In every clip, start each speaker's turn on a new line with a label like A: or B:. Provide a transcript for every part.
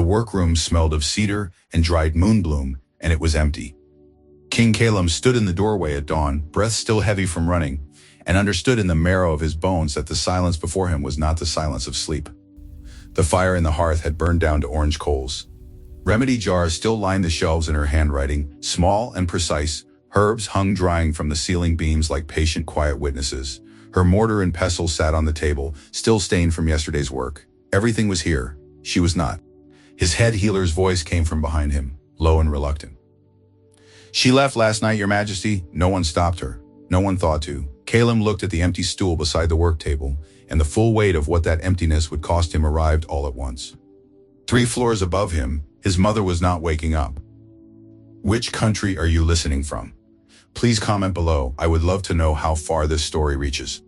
A: The workroom smelled of cedar and dried moonbloom, and it was empty. King Calum stood in the doorway at dawn, breath still heavy from running, and understood in the marrow of his bones that the silence before him was not the silence of sleep. The fire in the hearth had burned down to orange coals. Remedy jars still lined the shelves in her handwriting, small and precise. Herbs hung drying from the ceiling beams like patient, quiet witnesses. Her mortar and pestle sat on the table, still stained from yesterday's work. Everything was here. She was not. His head healer's voice came from behind him, low and reluctant. "She left last night, Your Majesty." No one stopped her. No one thought to. Calum looked at the empty stool beside the work table, and the full weight of what that emptiness would cost him arrived all at once. 3 floors above him, his mother was not waking up. Which country are you listening from? Please comment below. I would love to know how far this story reaches.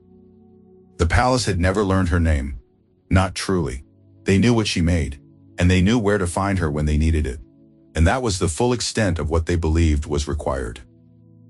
A: The palace had never learned her name. Not truly. They knew what she made, and they knew where to find her when they needed it. And that was the full extent of what they believed was required.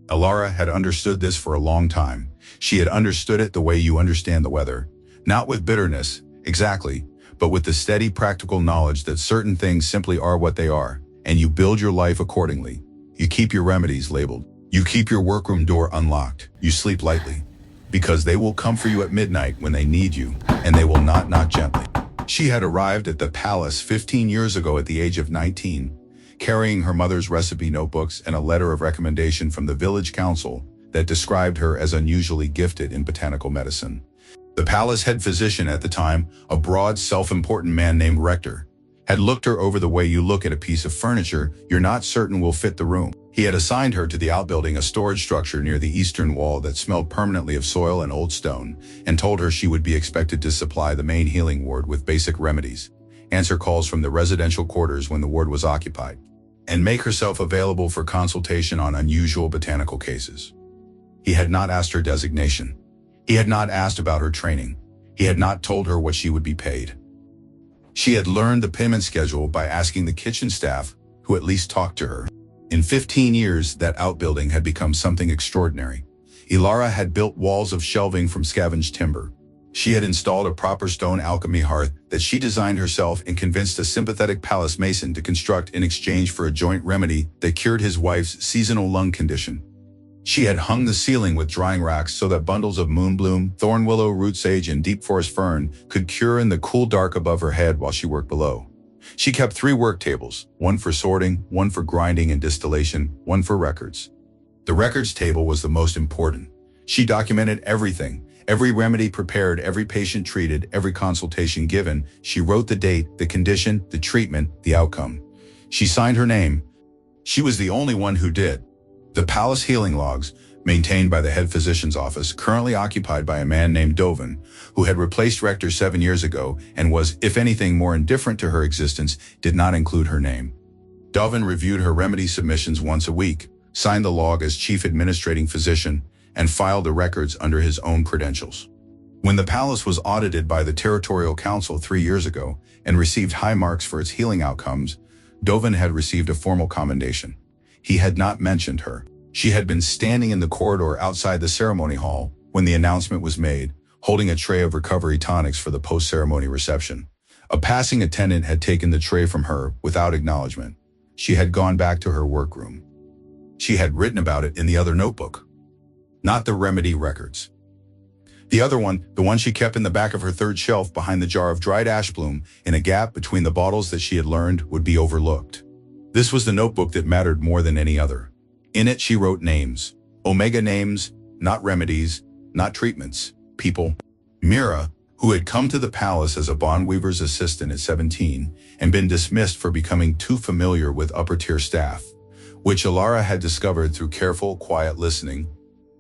A: Alara had understood this for a long time. She had understood it the way you understand the weather. Not with bitterness, exactly, but with the steady practical knowledge that certain things simply are what they are, and you build your life accordingly. You keep your remedies labeled. You keep your workroom door unlocked. You sleep lightly, because they will come for you at midnight when they need you, and they will not knock gently. She had arrived at the palace 15 years ago at the age of 19, carrying her mother's recipe notebooks and a letter of recommendation from the village council that described her as unusually gifted in botanical medicine. The palace head physician at the time, a broad, self-important man named Rector, had looked her over the way you look at a piece of furniture you're not certain will fit the room. He had assigned her to the outbuilding, a storage structure near the eastern wall that smelled permanently of soil and old stone, and told her she would be expected to supply the main healing ward with basic remedies, answer calls from the residential quarters when the ward was occupied, and make herself available for consultation on unusual botanical cases. He had not asked her designation. He had not asked about her training. He had not told her what she would be paid. She had learned the payment schedule by asking the kitchen staff, who at least talked to her. In 15 years, that outbuilding had become something extraordinary. Alara had built walls of shelving from scavenged timber. She had installed a proper stone alchemy hearth that she designed herself and convinced a sympathetic palace mason to construct in exchange for a joint remedy that cured his wife's seasonal lung condition. She had hung the ceiling with drying racks so that bundles of moonbloom, thorn willow, root sage, and deep forest fern could cure in the cool dark above her head while she worked below. She kept 3 work tables, one for sorting, one for grinding and distillation, one for records. The records table was the most important. She documented everything, every remedy prepared, every patient treated, every consultation given. She wrote the date, the condition, the treatment, the outcome. She signed her name. She was the only one who did. The palace healing logs, maintained by the head physician's office, currently occupied by a man named Dovin, who had replaced Rector 7 years ago and was, if anything, more indifferent to her existence, did not include her name. Dovin reviewed her remedy submissions once a week, signed the log as chief administrating physician, and filed the records under his own credentials. When the palace was audited by the Territorial Council 3 years ago and received high marks for its healing outcomes, Dovin had received a formal commendation. He had not mentioned her. She had been standing in the corridor outside the ceremony hall when the announcement was made, holding a tray of recovery tonics for the post-ceremony reception. A passing attendant had taken the tray from her without acknowledgement. She had gone back to her workroom. She had written about it in the other notebook. Not the remedy records. The other one, the one she kept in the back of her 3rd shelf behind the jar of dried ash bloom, in a gap between the bottles that she had learned would be overlooked. This was the notebook that mattered more than any other. In it she wrote names. Omega names, not remedies, not treatments, people. Mira, who had come to the palace as a bond weaver's assistant at 17 and been dismissed for becoming too familiar with upper-tier staff, which Alara had discovered through careful, quiet listening,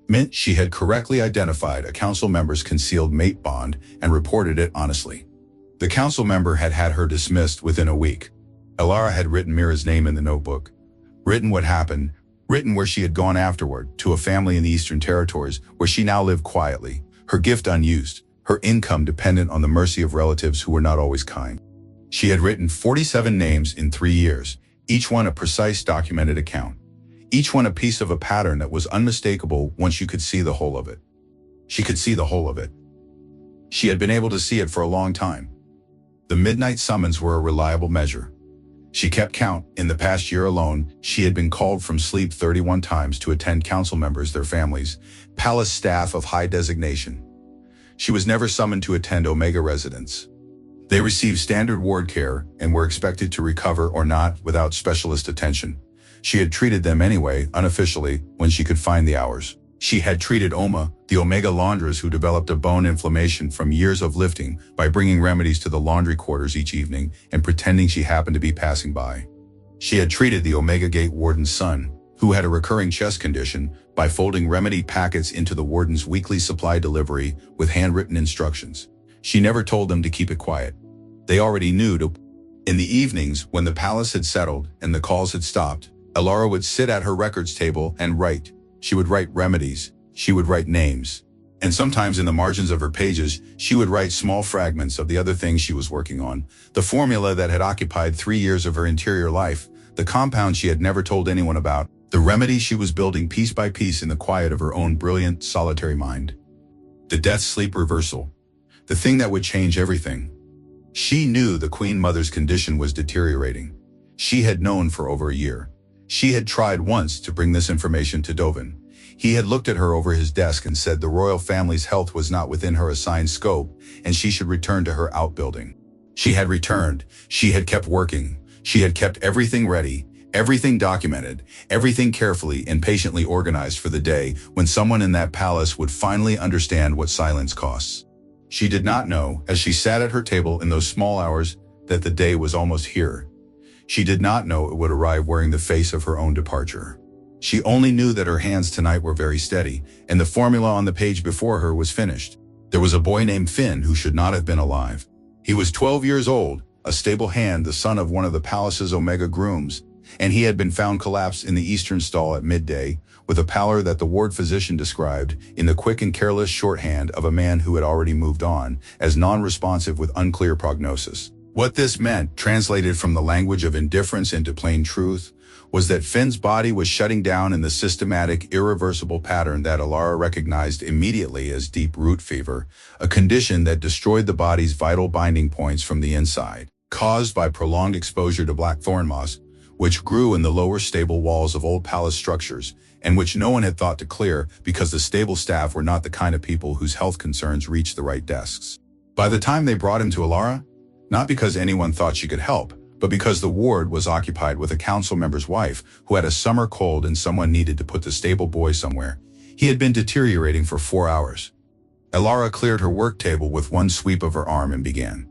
A: meant she had correctly identified a council member's concealed mate bond and reported it honestly. The council member had had her dismissed within a week. Alara had written Mira's name in the notebook, written what happened, written where she had gone afterward, to a family in the Eastern Territories where she now lived quietly, her gift unused, her income dependent on the mercy of relatives who were not always kind. She had written 47 names in 3 years, each one a precise documented account, each one a piece of a pattern that was unmistakable once you could see the whole of it. She could see the whole of it. She had been able to see it for a long time. The midnight summons were a reliable measure. She kept count. In the past year alone, she had been called from sleep 31 times to attend council members, their families, palace staff of high designation. She was never summoned to attend Omega residence. They received standard ward care and were expected to recover or not without specialist attention. She had treated them anyway, unofficially, when she could find the hours. She had treated Oma, the Omega laundress who developed a bone inflammation from years of lifting, by bringing remedies to the laundry quarters each evening and pretending she happened to be passing by. She had treated the Omega Gate warden's son, who had a recurring chest condition, by folding remedy packets into the warden's weekly supply delivery with handwritten instructions. She never told them to keep it quiet. They already knew to. In the evenings, when the palace had settled and the calls had stopped, Alara would sit at her records table and write. She would write remedies, she would write names, and sometimes in the margins of her pages, she would write small fragments of the other things she was working on, the formula that had occupied 3 years of her interior life, the compound she had never told anyone about, the remedy she was building piece by piece in the quiet of her own brilliant, solitary mind. The death-sleep reversal, the thing that would change everything. She knew the Queen Mother's condition was deteriorating. She had known for over a year. She had tried once to bring this information to Dovin. He had looked at her over his desk and said the royal family's health was not within her assigned scope and she should return to her outbuilding. She had returned. She had kept working. She had kept everything ready, everything documented, everything carefully and patiently organized for the day when someone in that palace would finally understand what silence costs. She did not know, as she sat at her table in those small hours, that the day was almost here. She did not know it would arrive wearing the face of her own departure. She only knew that her hands tonight were very steady, and the formula on the page before her was finished. There was a boy named Finn who should not have been alive. He was 12 years old, a stable hand, the son of one of the palace's Omega grooms, and he had been found collapsed in the eastern stall at midday, with a pallor that the ward physician described, in the quick and careless shorthand of a man who had already moved on, as non-responsive with unclear prognosis. What this meant, translated from the language of indifference into plain truth, was that Finn's body was shutting down in the systematic, irreversible pattern that Alara recognized immediately as deep root fever, a condition that destroyed the body's vital binding points from the inside, caused by prolonged exposure to black thorn moss, which grew in the lower stable walls of old palace structures, and which no one had thought to clear because the stable staff were not the kind of people whose health concerns reached the right desks. By the time they brought him to Alara, not because anyone thought she could help, but because the ward was occupied with a council member's wife who had a summer cold and someone needed to put the stable boy somewhere. He had been deteriorating for 4 hours. Alara cleared her work table with one sweep of her arm and began.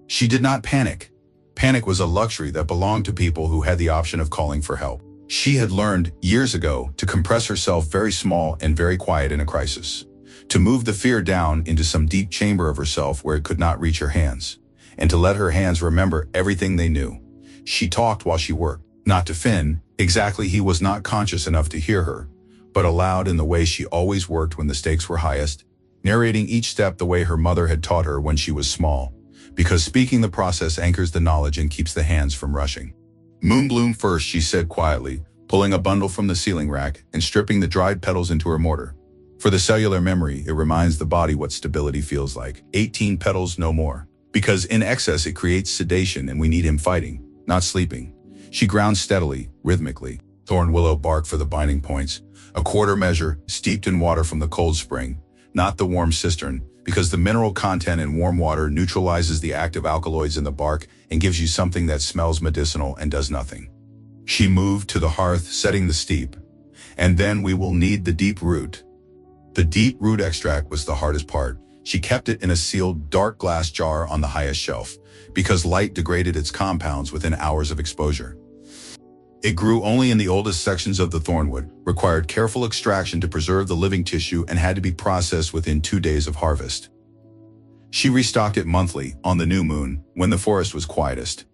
A: She did not panic. Panic was a luxury that belonged to people who had the option of calling for help. She had learned, years ago, to compress herself very small and very quiet in a crisis, to move the fear down into some deep chamber of herself where it could not reach her hands, and to let her hands remember everything they knew. She talked while she worked, not to Finn, exactly, he was not conscious enough to hear her, but aloud in the way she always worked when the stakes were highest, narrating each step the way her mother had taught her when she was small, because speaking the process anchors the knowledge and keeps the hands from rushing. Moonbloom first, she said quietly, pulling a bundle from the ceiling rack and stripping the dried petals into her mortar. For the cellular memory, it reminds the body what stability feels like. 18 petals, no more. Because in excess it creates sedation and we need him fighting, not sleeping. She ground steadily, rhythmically. Thorn willow bark for the binding points. A quarter measure, steeped in water from the cold spring, not the warm cistern, because the mineral content in warm water neutralizes the active alkaloids in the bark and gives you something that smells medicinal and does nothing. She moved to the hearth, setting the steep. And then we will need the deep root. The deep root extract was the hardest part. She kept it in a sealed, dark glass jar on the highest shelf, because light degraded its compounds within hours of exposure. It grew only in the oldest sections of the thornwood, required careful extraction to preserve the living tissue, and had to be processed within 2 days of harvest. She restocked it monthly, on the new moon, when the forest was quietest.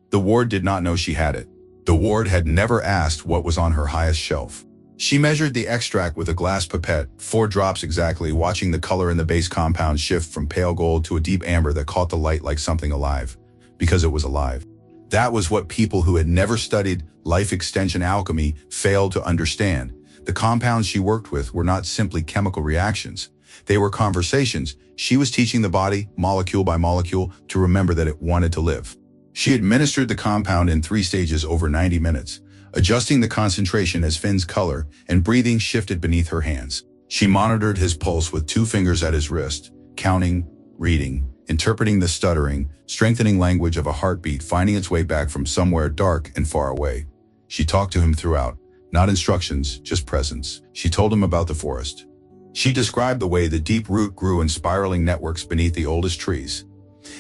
A: The ward did not know she had it. The ward had never asked what was on her highest shelf. She measured the extract with a glass pipette, 4 drops exactly, watching the color in the base compound shift from pale gold to a deep amber that caught the light like something alive, because it was alive. That was what people who had never studied life extension alchemy failed to understand. The compounds she worked with were not simply chemical reactions. They were conversations. She was teaching the body, molecule by molecule, to remember that it wanted to live. She administered the compound in 3 stages over 90 minutes, adjusting the concentration as Finn's color and breathing shifted beneath her hands. She monitored his pulse with 2 fingers at his wrist, counting, reading, interpreting the stuttering, strengthening language of a heartbeat finding its way back from somewhere dark and far away. She talked to him throughout, not instructions, just presence. She told him about the forest. She described the way the deep root grew in spiraling networks beneath the oldest trees,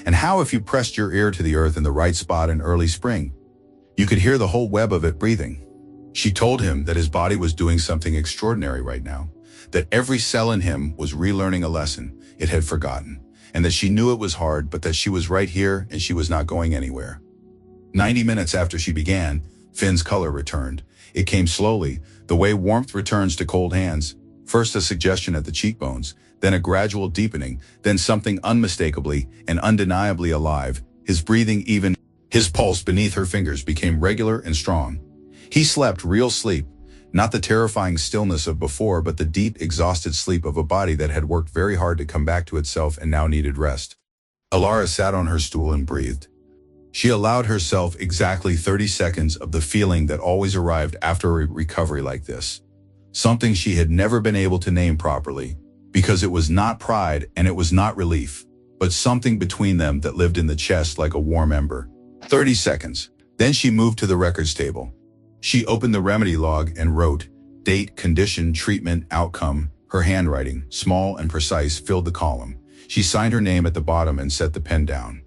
A: and how if you pressed your ear to the earth in the right spot in early spring, you could hear the whole web of it breathing. She told him that his body was doing something extraordinary right now, that every cell in him was relearning a lesson it had forgotten, and that she knew it was hard, but that she was right here and she was not going anywhere. 90 minutes after she began, Finn's color returned. It came slowly, the way warmth returns to cold hands. First a suggestion at the cheekbones, then a gradual deepening, then something unmistakably and undeniably alive. His breathing, even his pulse beneath her fingers, became regular and strong. He slept real sleep, not the terrifying stillness of before, but the deep, exhausted sleep of a body that had worked very hard to come back to itself and now needed rest. Alara sat on her stool and breathed. She allowed herself exactly 30 seconds of the feeling that always arrived after a recovery like this. Something she had never been able to name properly, because it was not pride and it was not relief, but something between them that lived in the chest like a warm ember. 30 seconds. Then she moved to the records table. She opened the remedy log and wrote, date, condition, treatment, outcome. Her handwriting, small and precise, filled the column. She signed her name at the bottom and set the pen down.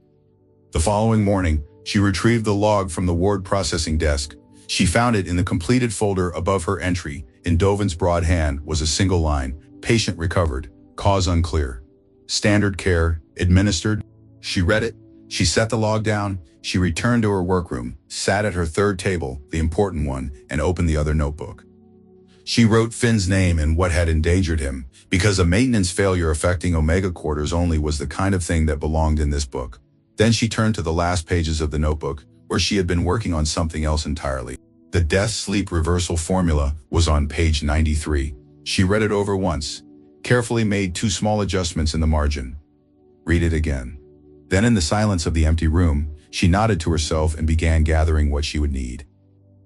A: The following morning, she retrieved the log from the word processing desk. She found it in the completed folder above her entry. In Dovin's broad hand was a single line, patient recovered, cause unclear. Standard care, administered. She read it. She set the log down. She returned to her workroom, sat at her third table, the important one, and opened the other notebook. She wrote Finn's name and what had endangered him, because a maintenance failure affecting omega quarters only was the kind of thing that belonged in this book. Then she turned to the last pages of the notebook, where she had been working on something else entirely. The death-sleep reversal formula was on page 93. She read it over once, carefully made 2 small adjustments in the margin. Read it again. Then in the silence of the empty room, she nodded to herself and began gathering what she would need.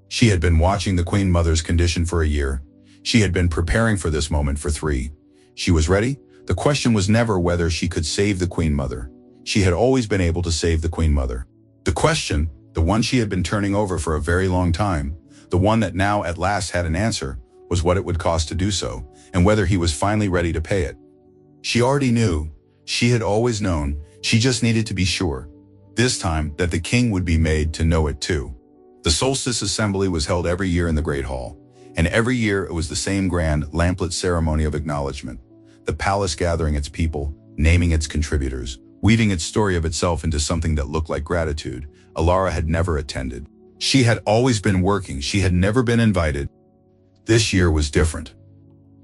A: She had been watching the Queen Mother's condition for a year. She had been preparing for this moment for 3. She was ready. The question was never whether she could save the Queen Mother. She had always been able to save the Queen Mother. The question, the one she had been turning over for a very long time, the one that now at last had an answer, was what it would cost to do so, and whether he was finally ready to pay it. She already knew. She had always known. She just needed to be sure, this time, that the king would be made to know it too. The solstice assembly was held every year in the Great Hall, and every year it was the same grand, lamplit ceremony of acknowledgement. The palace gathering its people, naming its contributors, weaving its story of itself into something that looked like gratitude. Alara had never attended. She had always been working. She had never been invited. This year was different.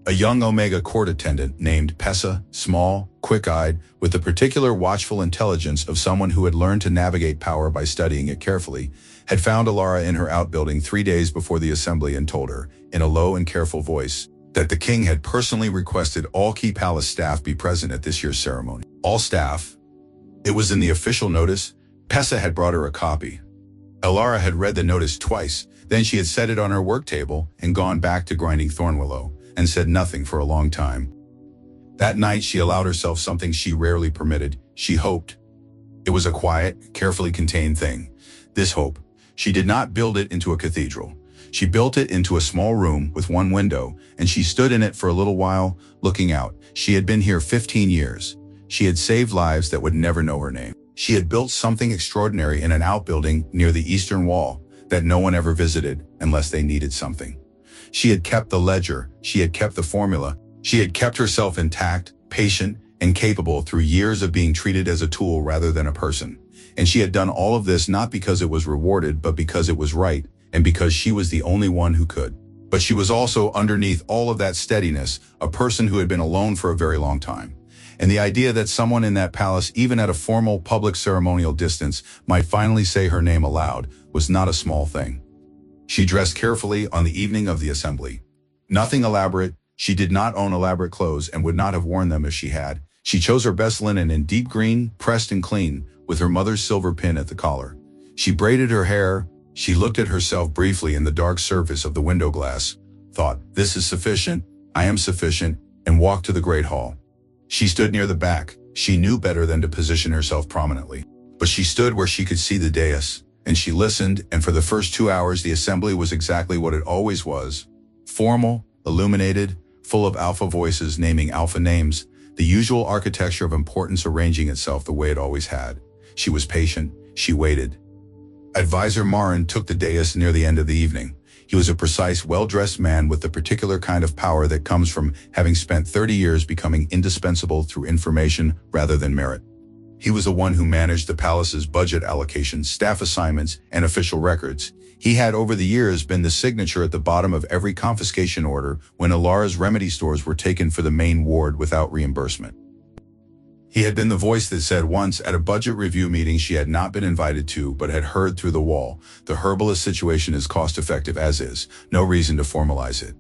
A: A young Omega court attendant named Pessa, small, quick-eyed, with the particular watchful intelligence of someone who had learned to navigate power by studying it carefully, had found Alara in her outbuilding 3 days before the assembly and told her, in a low and careful voice, that the king had personally requested all key palace staff be present at this year's ceremony. All staff. It was in the official notice. Pessa had brought her a copy. Alara had read the notice twice, then she had set it on her work table and gone back to grinding thornwillow, and said nothing for a long time. That night she allowed herself something she rarely permitted. She hoped. It was a quiet, carefully contained thing. This hope. She did not build it into a cathedral. She built it into a small room with one window, and she stood in it for a little while, looking out. She had been here 15 years. She had saved lives that would never know her name. She had built something extraordinary in an outbuilding near the eastern wall that no one ever visited unless they needed something. She had kept the ledger. She had kept the formula. She had kept herself intact, patient, and capable through years of being treated as a tool rather than a person. And she had done all of this not because it was rewarded, but because it was right, and because she was the only one who could. But she was also, underneath all of that steadiness, a person who had been alone for a very long time. And the idea that someone in that palace, even at a formal public ceremonial distance, might finally say her name aloud was not a small thing. She dressed carefully on the evening of the assembly. Nothing elaborate. She did not own elaborate clothes and would not have worn them if she had. She chose her best linen in deep green, pressed and clean, with her mother's silver pin at the collar. She braided her hair. She looked at herself briefly in the dark surface of the window glass, thought, "This is sufficient, I am sufficient," and walked to the great hall. She stood near the back. She knew better than to position herself prominently. But she stood where she could see the dais, and she listened, and for the first 2 hours the assembly was exactly what it always was. Formal, illuminated, full of alpha voices naming alpha names, the usual architecture of importance arranging itself the way it always had. She was patient. She waited. Advisor Marin took the dais near the end of the evening. He was a precise, well-dressed man with the particular kind of power that comes from having spent 30 years becoming indispensable through information rather than merit. He was the one who managed the palace's budget allocation, staff assignments, and official records. He had over the years been the signature at the bottom of every confiscation order when Alara's remedy stores were taken for the main ward without reimbursement. He had been the voice that said once at a budget review meeting she had not been invited to but had heard through the wall, "The herbalist situation is cost-effective as is, no reason to formalize it."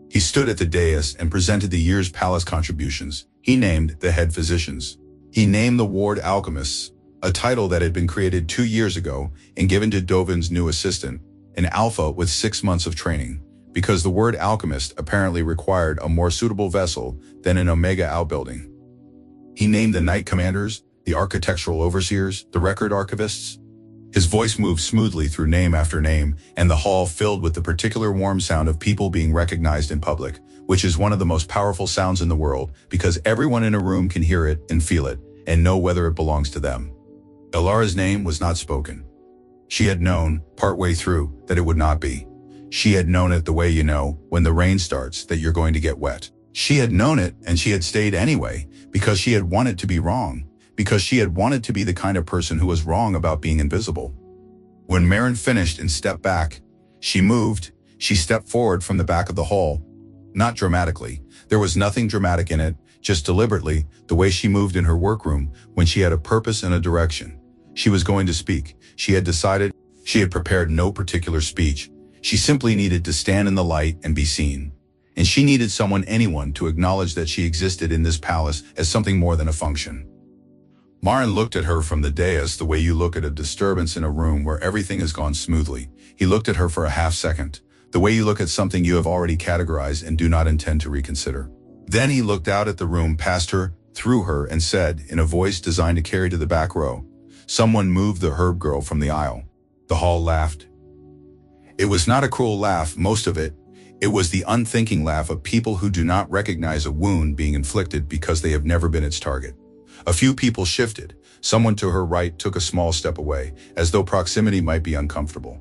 A: He stood at the dais and presented the year's palace contributions. He named the head physicians. He named the ward alchemists, a title that had been created 2 years ago and given to Dovin's new assistant, an alpha with 6 months of training, because the word alchemist apparently required a more suitable vessel than an omega outbuilding. He named the knight commanders, the architectural overseers, the record archivists. His voice moved smoothly through name after name, and the hall filled with the particular warm sound of people being recognized in public, which is one of the most powerful sounds in the world because everyone in a room can hear it and feel it and know whether it belongs to them. Alara's name was not spoken. She had known, partway through, that it would not be. She had known it the way you know, when the rain starts, that you're going to get wet. She had known it, and she had stayed anyway, because she had wanted to be wrong, because she had wanted to be the kind of person who was wrong about being invisible. When Marin finished and stepped back, she moved. She stepped forward from the back of the hall. Not dramatically. There was nothing dramatic in it, just deliberately, the way she moved in her workroom when she had a purpose and a direction. She was going to speak. She had decided. She had prepared no particular speech. She simply needed to stand in the light and be seen. And she needed anyone to acknowledge that she existed in this palace as something more than a function. Marin looked at her from the dais the way you look at a disturbance in a room where everything has gone smoothly. He looked at her for a half second, the way you look at something you have already categorized and do not intend to reconsider. Then he looked out at the room past her, through her, and said, in a voice designed to carry to the back row, "Someone moved the herb girl from the aisle." The hall laughed. It was not a cruel laugh, most of it. It was the unthinking laugh of people who do not recognize a wound being inflicted because they have never been its target. A few people shifted. Someone to her right took a small step away, as though proximity might be uncomfortable.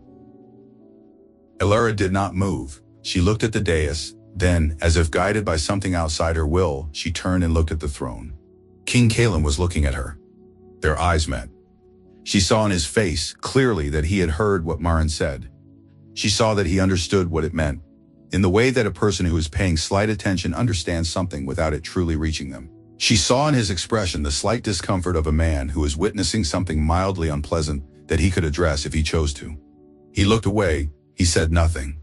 A: Alara did not move. She looked at the dais. Then, as if guided by something outside her will, she turned and looked at the throne. King Calum was looking at her. Their eyes met. She saw in his face, clearly, that he had heard what Marin said. She saw that he understood what it meant, in the way that a person who is paying slight attention understands something without it truly reaching them. She saw in his expression the slight discomfort of a man who is witnessing something mildly unpleasant that he could address if he chose to. He looked away. He said nothing.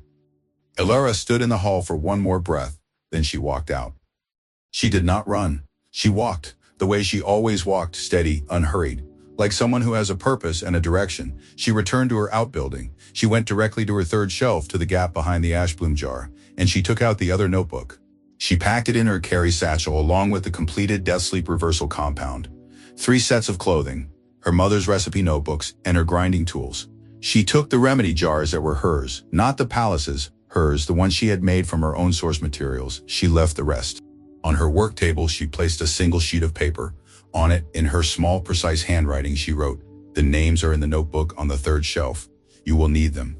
A: Alara stood in the hall for one more breath, then she walked out. She did not run. She walked, the way she always walked, steady, unhurried. Like someone who has a purpose and a direction, she returned to her outbuilding. She went directly to her third shelf to the gap behind the ash bloom jar, and she took out the other notebook. She packed it in her carry satchel along with the completed death sleep reversal compound, 3 sets of clothing, her mother's recipe notebooks, and her grinding tools. She took the remedy jars that were hers, not the palace's, hers, the ones she had made from her own source materials. She left the rest. On her work table, she placed a single sheet of paper. On it, in her small, precise handwriting, she wrote, "The names are in the notebook on the third shelf. You will need them."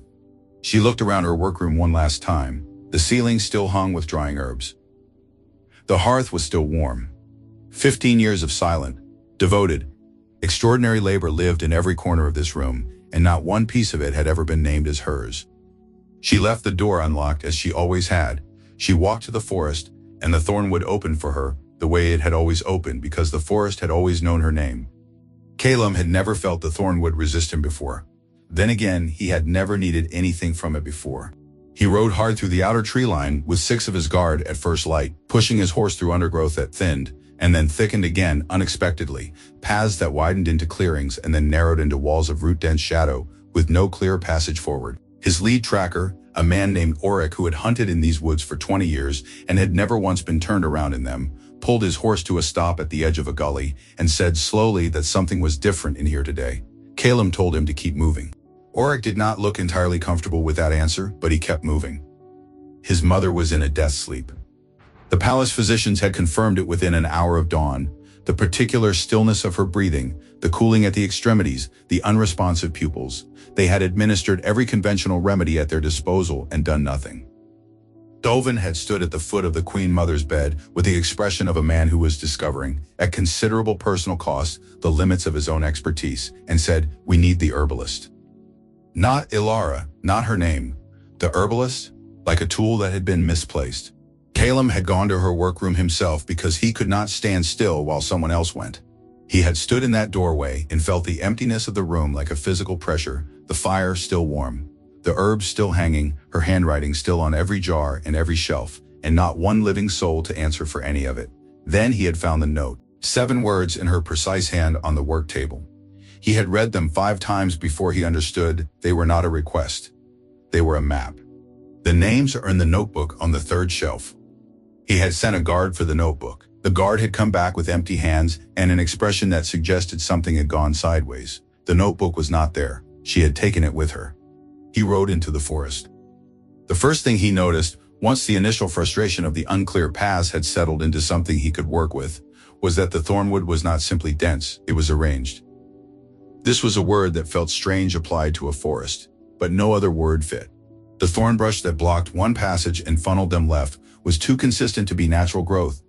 A: She looked around her workroom one last time. The ceiling still hung with drying herbs. The hearth was still warm. 15 years of silent, devoted, extraordinary labor lived in every corner of this room, and not one piece of it had ever been named as hers. She left the door unlocked as she always had. She walked to the forest, and the thornwood opened for her, the way it had always opened because the forest had always known her name. Calum had never felt the thornwood resist him before. Then again, he had never needed anything from it before. He rode hard through the outer tree line with 6 of his guard at first light, pushing his horse through undergrowth that thinned, and then thickened again unexpectedly, paths that widened into clearings and then narrowed into walls of root-dense shadow, with no clear passage forward. His lead tracker, a man named Auric who had hunted in these woods for 20 years and had never once been turned around in them, pulled his horse to a stop at the edge of a gully and said slowly that something was different in here today. Calum told him to keep moving. Auric did not look entirely comfortable with that answer, but he kept moving. His mother was in a death sleep. The palace physicians had confirmed it within an hour of dawn. The particular stillness of her breathing, the cooling at the extremities, the unresponsive pupils. They had administered every conventional remedy at their disposal and done nothing. Dovin had stood at the foot of the Queen Mother's bed with the expression of a man who was discovering, at considerable personal cost, the limits of his own expertise, and said, "We need the herbalist." Not Ilara, not her name. The herbalist, like a tool that had been misplaced. Calum had gone to her workroom himself because he could not stand still while someone else went. He had stood in that doorway and felt the emptiness of the room like a physical pressure, the fire still warm, the herbs still hanging, her handwriting still on every jar and every shelf, and not one living soul to answer for any of it. Then he had found the note, 7 words in her precise hand on the work table. He had read them 5 times before he understood they were not a request. They were a map. The names are in the notebook on the 3rd shelf. He had sent a guard for the notebook. The guard had come back with empty hands and an expression that suggested something had gone sideways. The notebook was not there. She had taken it with her. He rode into the forest. The first thing he noticed, once the initial frustration of the unclear paths had settled into something he could work with, was that the thornwood was not simply dense, it was arranged. This was a word that felt strange applied to a forest, but no other word fit. The thorn brush that blocked one passage and funneled them left was too consistent to be natural growth.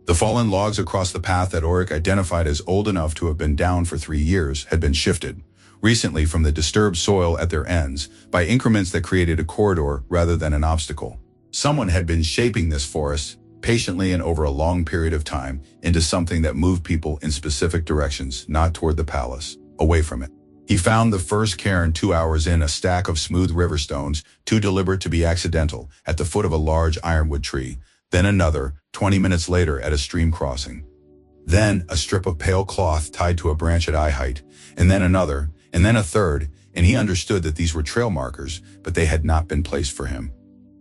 A: The fallen logs across the path that Auric identified as old enough to have been down for 3 years had been shifted, recently from the disturbed soil at their ends, by increments that created a corridor rather than an obstacle. Someone had been shaping this forest, patiently and over a long period of time, into something that moved people in specific directions, not toward the palace, away from it. He found the first cairn 2 hours in, a stack of smooth river stones, too deliberate to be accidental, at the foot of a large ironwood tree. Then another, 20 minutes later at a stream crossing. Then a strip of pale cloth tied to a branch at eye height, and then another, and then a third, and he understood that these were trail markers, but they had not been placed for him.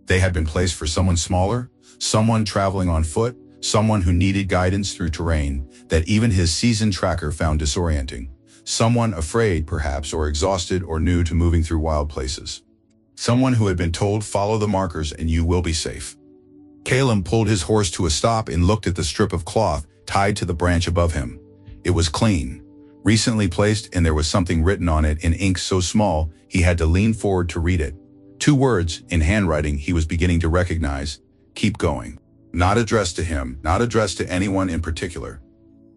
A: They had been placed for someone smaller, someone traveling on foot, someone who needed guidance through terrain that even his seasoned tracker found disorienting. Someone afraid, perhaps, or exhausted or new to moving through wild places. Someone who had been told, "Follow the markers and you will be safe." Calum pulled his horse to a stop and looked at the strip of cloth tied to the branch above him. It was clean, recently placed, and there was something written on it in ink so small he had to lean forward to read it. 2 words, in handwriting he was beginning to recognize. Keep going. Not addressed to him, not addressed to anyone in particular.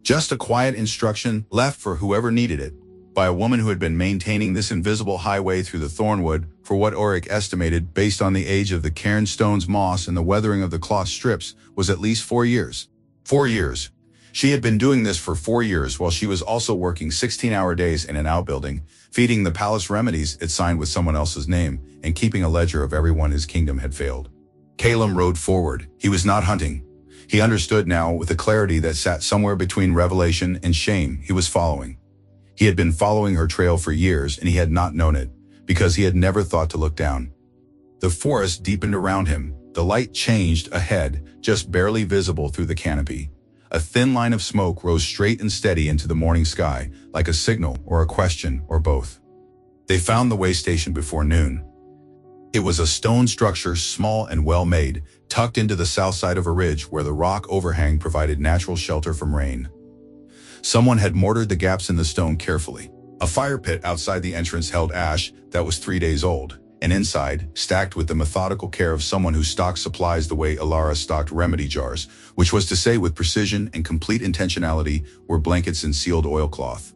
A: Just a quiet instruction left for whoever needed it, by a woman who had been maintaining this invisible highway through the thornwood for what Auric estimated, based on the age of the cairn stone's moss and the weathering of the cloth strips, was at least 4 years. 4 years. She had been doing this for 4 years while she was also working 16-hour days in an outbuilding, feeding the palace remedies it signed with someone else's name, and keeping a ledger of everyone his kingdom had failed. Calum rode forward. He was not hunting. He understood now with a clarity that sat somewhere between revelation and shame. He was following. He had been following her trail for years, and he had not known it, because he had never thought to look down. The forest deepened around him. The light changed ahead, just barely visible through the canopy. A thin line of smoke rose straight and steady into the morning sky, like a signal or a question or both. They found the way station before noon. It was a stone structure, small and well-made, tucked into the south side of a ridge where the rock overhang provided natural shelter from rain. Someone had mortared the gaps in the stone carefully. A fire pit outside the entrance held ash that was 3 days old, and inside, stacked with the methodical care of someone who stocked supplies the way Ilara stocked remedy jars, which was to say with precision and complete intentionality, were blankets and sealed oilcloth.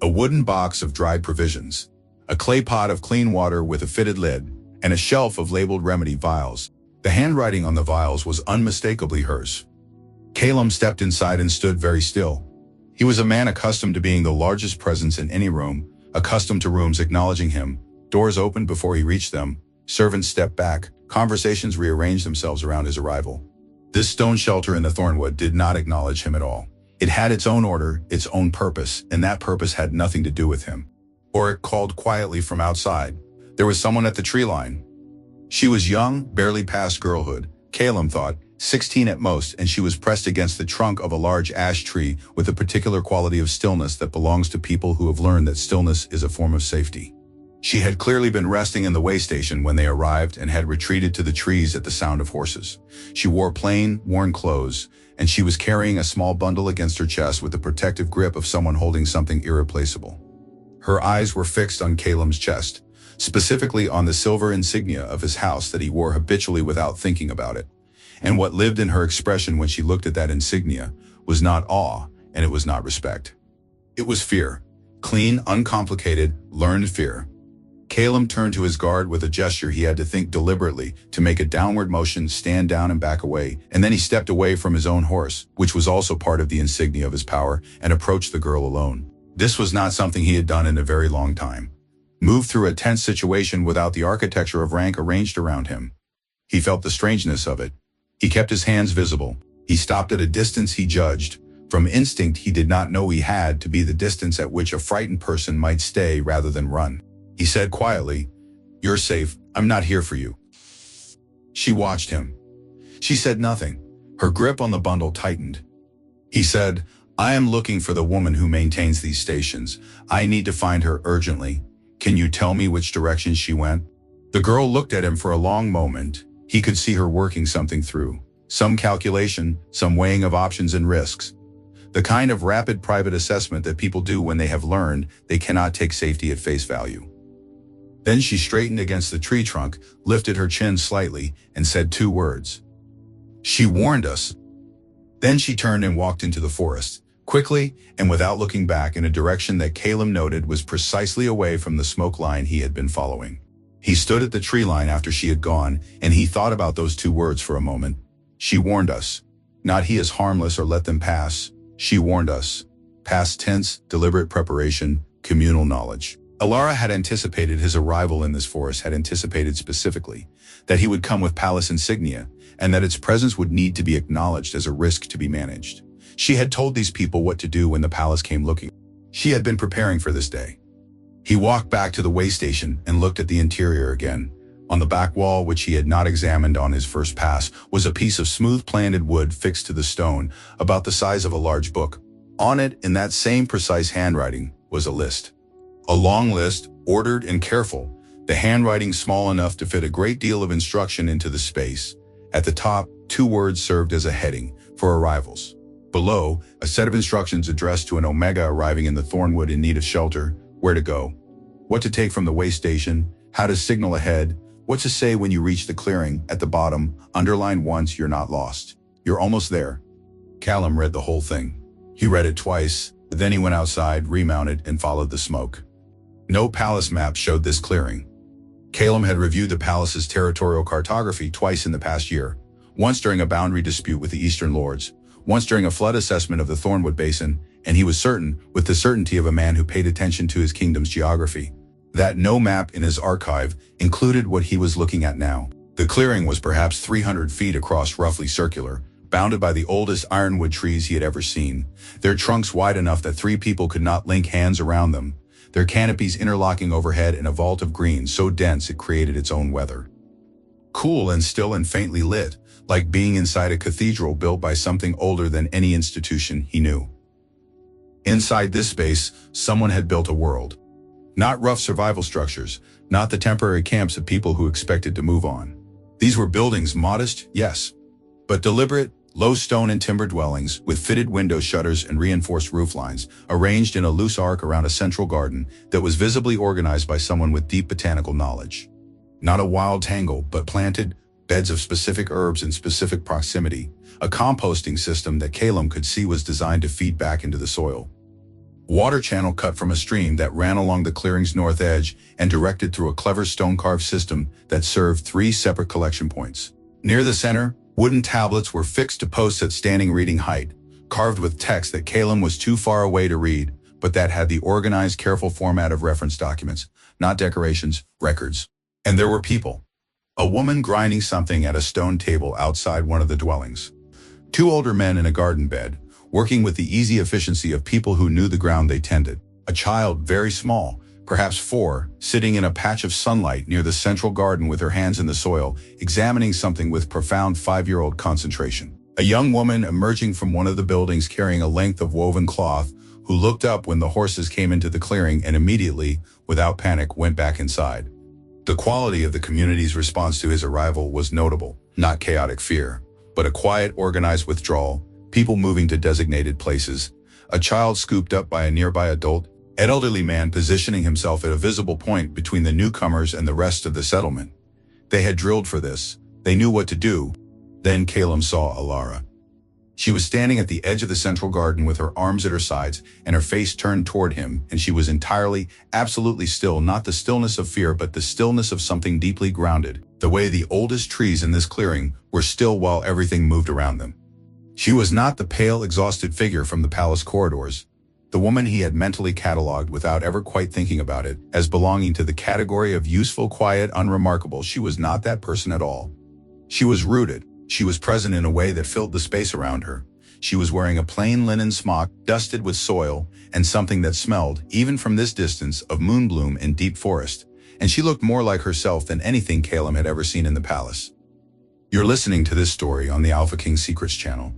A: A wooden box of dried provisions, a clay pot of clean water with a fitted lid, and a shelf of labeled remedy vials. The handwriting on the vials was unmistakably hers. Calum stepped inside and stood very still. He was a man accustomed to being the largest presence in any room, accustomed to rooms acknowledging him. Doors opened before he reached them. Servants stepped back. Conversations rearranged themselves around his arrival. This stone shelter in the thornwood did not acknowledge him at all. It had its own order, its own purpose, and that purpose had nothing to do with him. Oric called quietly from outside. There was someone at the tree line. She was young, barely past girlhood, Calum thought, 16 at most, and she was pressed against the trunk of a large ash tree with a particular quality of stillness that belongs to people who have learned that stillness is a form of safety. She had clearly been resting in the way station when they arrived and had retreated to the trees at the sound of horses. She wore plain, worn clothes, and she was carrying a small bundle against her chest with the protective grip of someone holding something irreplaceable. Her eyes were fixed on Calum's chest, specifically on the silver insignia of his house that he wore habitually without thinking about it. And what lived in her expression when she looked at that insignia was not awe, and it was not respect. It was fear. Clean, uncomplicated, learned fear. Calum turned to his guard with a gesture. He had to think deliberately to make a downward motion, stand down and back away, and then he stepped away from his own horse, which was also part of the insignia of his power, and approached the girl alone. This was not something he had done in a very long time. Move through a tense situation without the architecture of rank arranged around him. He felt the strangeness of it. He kept his hands visible. He stopped at a distance he judged. From instinct, he did not know he had to be the distance at which a frightened person might stay rather than run. He said quietly, "You're safe. I'm not here for you." She watched him. She said nothing. Her grip on the bundle tightened. He said, "I am looking for the woman who maintains these stations. I need to find her urgently. Can you tell me which direction she went?" The girl looked at him for a long moment. He could see her working something through. Some calculation, some weighing of options and risks. The kind of rapid private assessment that people do when they have learned they cannot take safety at face value. Then she straightened against the tree trunk, lifted her chin slightly, and said 2 words. "She warned us." Then she turned and walked into the forest, quickly and without looking back, in a direction that Calum noted was precisely away from the smoke line he had been following. He stood at the tree line after she had gone, and he thought about those 2 words for a moment. She warned us. Not he is harmless or let them pass. She warned us. Past tense, deliberate preparation, communal knowledge. Alara had anticipated his arrival in this forest, had anticipated specifically that he would come with palace insignia, and that its presence would need to be acknowledged as a risk to be managed. She had told these people what to do when the palace came looking. She had been preparing for this day. He walked back to the way station and looked at the interior again. On the back wall, which he had not examined on his first pass, was a piece of smooth planted wood fixed to the stone, about the size of a large book. On it, in that same precise handwriting, was a list. A long list, ordered and careful, the handwriting small enough to fit a great deal of instruction into the space. At the top, 2 words served as a heading for arrivals. Below, a set of instructions addressed to an Omega arriving in the Thornwood in need of shelter, where to go, what to take from the way station, how to signal ahead, what to say when you reach the clearing. At the bottom, underline once you're not lost. You're almost there. Calum read the whole thing. He read it twice, then he went outside, remounted, and followed the smoke. No palace map showed this clearing. Calum had reviewed the palace's territorial cartography twice in the past year, once during a boundary dispute with the Eastern Lords, once during a flood assessment of the Thornwood Basin, and he was certain, with the certainty of a man who paid attention to his kingdom's geography, that no map in his archive included what he was looking at now. The clearing was perhaps 300 feet across, roughly circular, bounded by the oldest ironwood trees he had ever seen, their trunks wide enough that 3 people could not link hands around them, their canopies interlocking overhead in a vault of green so dense it created its own weather. Cool and still and faintly lit, like being inside a cathedral built by something older than any institution he knew. Inside this space, someone had built a world. Not rough survival structures, not the temporary camps of people who expected to move on. These were buildings, modest, yes, but deliberate, low stone and timber dwellings with fitted window shutters and reinforced roof lines, arranged in a loose arc around a central garden that was visibly organized by someone with deep botanical knowledge. Not a wild tangle, but planted beds of specific herbs in specific proximity, a composting system that Calum could see was designed to feed back into the soil. Water channel cut from a stream that ran along the clearing's north edge and directed through a clever stone-carved system that served 3 separate collection points. Near the center, wooden tablets were fixed to posts at standing reading height, carved with text that Calum was too far away to read, but that had the organized, careful format of reference documents, not decorations, records. And there were people. A woman grinding something at a stone table outside one of the dwellings. Two older men in a garden bed, working with the easy efficiency of people who knew the ground they tended. A child, very small, perhaps 4, sitting in a patch of sunlight near the central garden with her hands in the soil, examining something with profound 5-year-old concentration. A young woman emerging from one of the buildings carrying a length of woven cloth, who looked up when the horses came into the clearing and immediately, without panic, went back inside. The quality of the community's response to his arrival was notable, not chaotic fear, but a quiet, organized withdrawal, people moving to designated places, a child scooped up by a nearby adult, an elderly man positioning himself at a visible point between the newcomers and the rest of the settlement. They had drilled for this. They knew what to do. Then Calum saw Alara. She was standing at the edge of the central garden with her arms at her sides and her face turned toward him, and she was entirely, absolutely still, not the stillness of fear, but the stillness of something deeply grounded, the way the oldest trees in this clearing were still while everything moved around them. She was not the pale, exhausted figure from the palace corridors, the woman he had mentally catalogued without ever quite thinking about it, as belonging to the category of useful, quiet, unremarkable. She was not that person at all. She was rooted. She was present in a way that filled the space around her. She was wearing a plain linen smock, dusted with soil, and something that smelled, even from this distance, of moonbloom and deep forest. And she looked more like herself than anything Calum had ever seen in the palace. You're listening to this story on the Alpha King Secrets channel.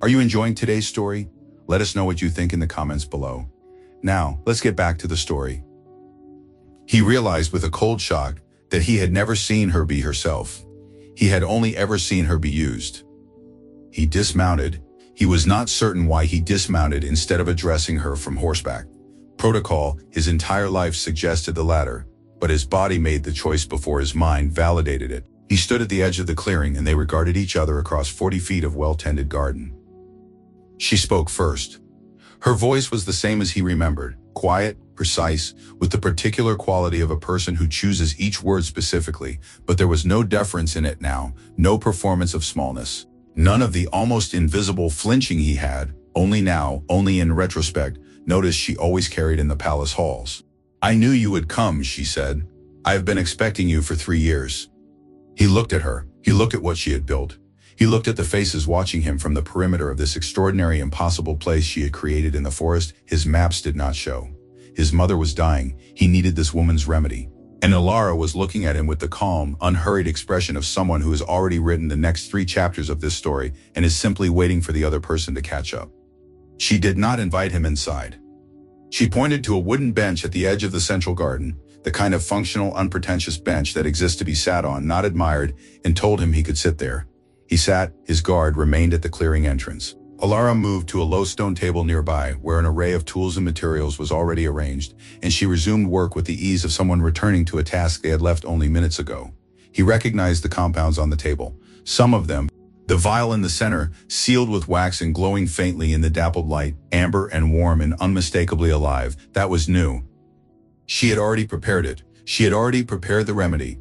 A: Are you enjoying today's story? Let us know what you think in the comments below. Now, let's get back to the story. He realized with a cold shock that he had never seen her be herself. He had only ever seen her be used. He dismounted. He was not certain why he dismounted instead of addressing her from horseback. Protocol, his entire life suggested the latter, but his body made the choice before his mind validated it. He stood at the edge of the clearing and they regarded each other across 40 feet of well-tended garden. She spoke first. Her voice was the same as he remembered, quiet, precise, with the particular quality of a person who chooses each word specifically, but there was no deference in it now, no performance of smallness. None of the almost invisible flinching he had, only now, only in retrospect, noticed she always carried in the palace halls. "I knew you would come," she said. "I have been expecting you for 3 years." He looked at her. He looked at what she had built. He looked at the faces watching him from the perimeter of this extraordinary, impossible place she had created in the forest. His maps did not show. His mother was dying. He needed this woman's remedy. And Alara was looking at him with the calm, unhurried expression of someone who has already written the next 3 chapters of this story and is simply waiting for the other person to catch up. She did not invite him inside. She pointed to a wooden bench at the edge of the central garden, the kind of functional, unpretentious bench that exists to be sat on, not admired, and told him he could sit there. He sat. His guard remained at the clearing entrance. Alara moved to a low stone table nearby, where an array of tools and materials was already arranged, and she resumed work with the ease of someone returning to a task they had left only minutes ago. He recognized the compounds on the table. Some of them, the vial in the center, sealed with wax and glowing faintly in the dappled light, amber and warm and unmistakably alive, that was new. She had already prepared it. She had already prepared the remedy.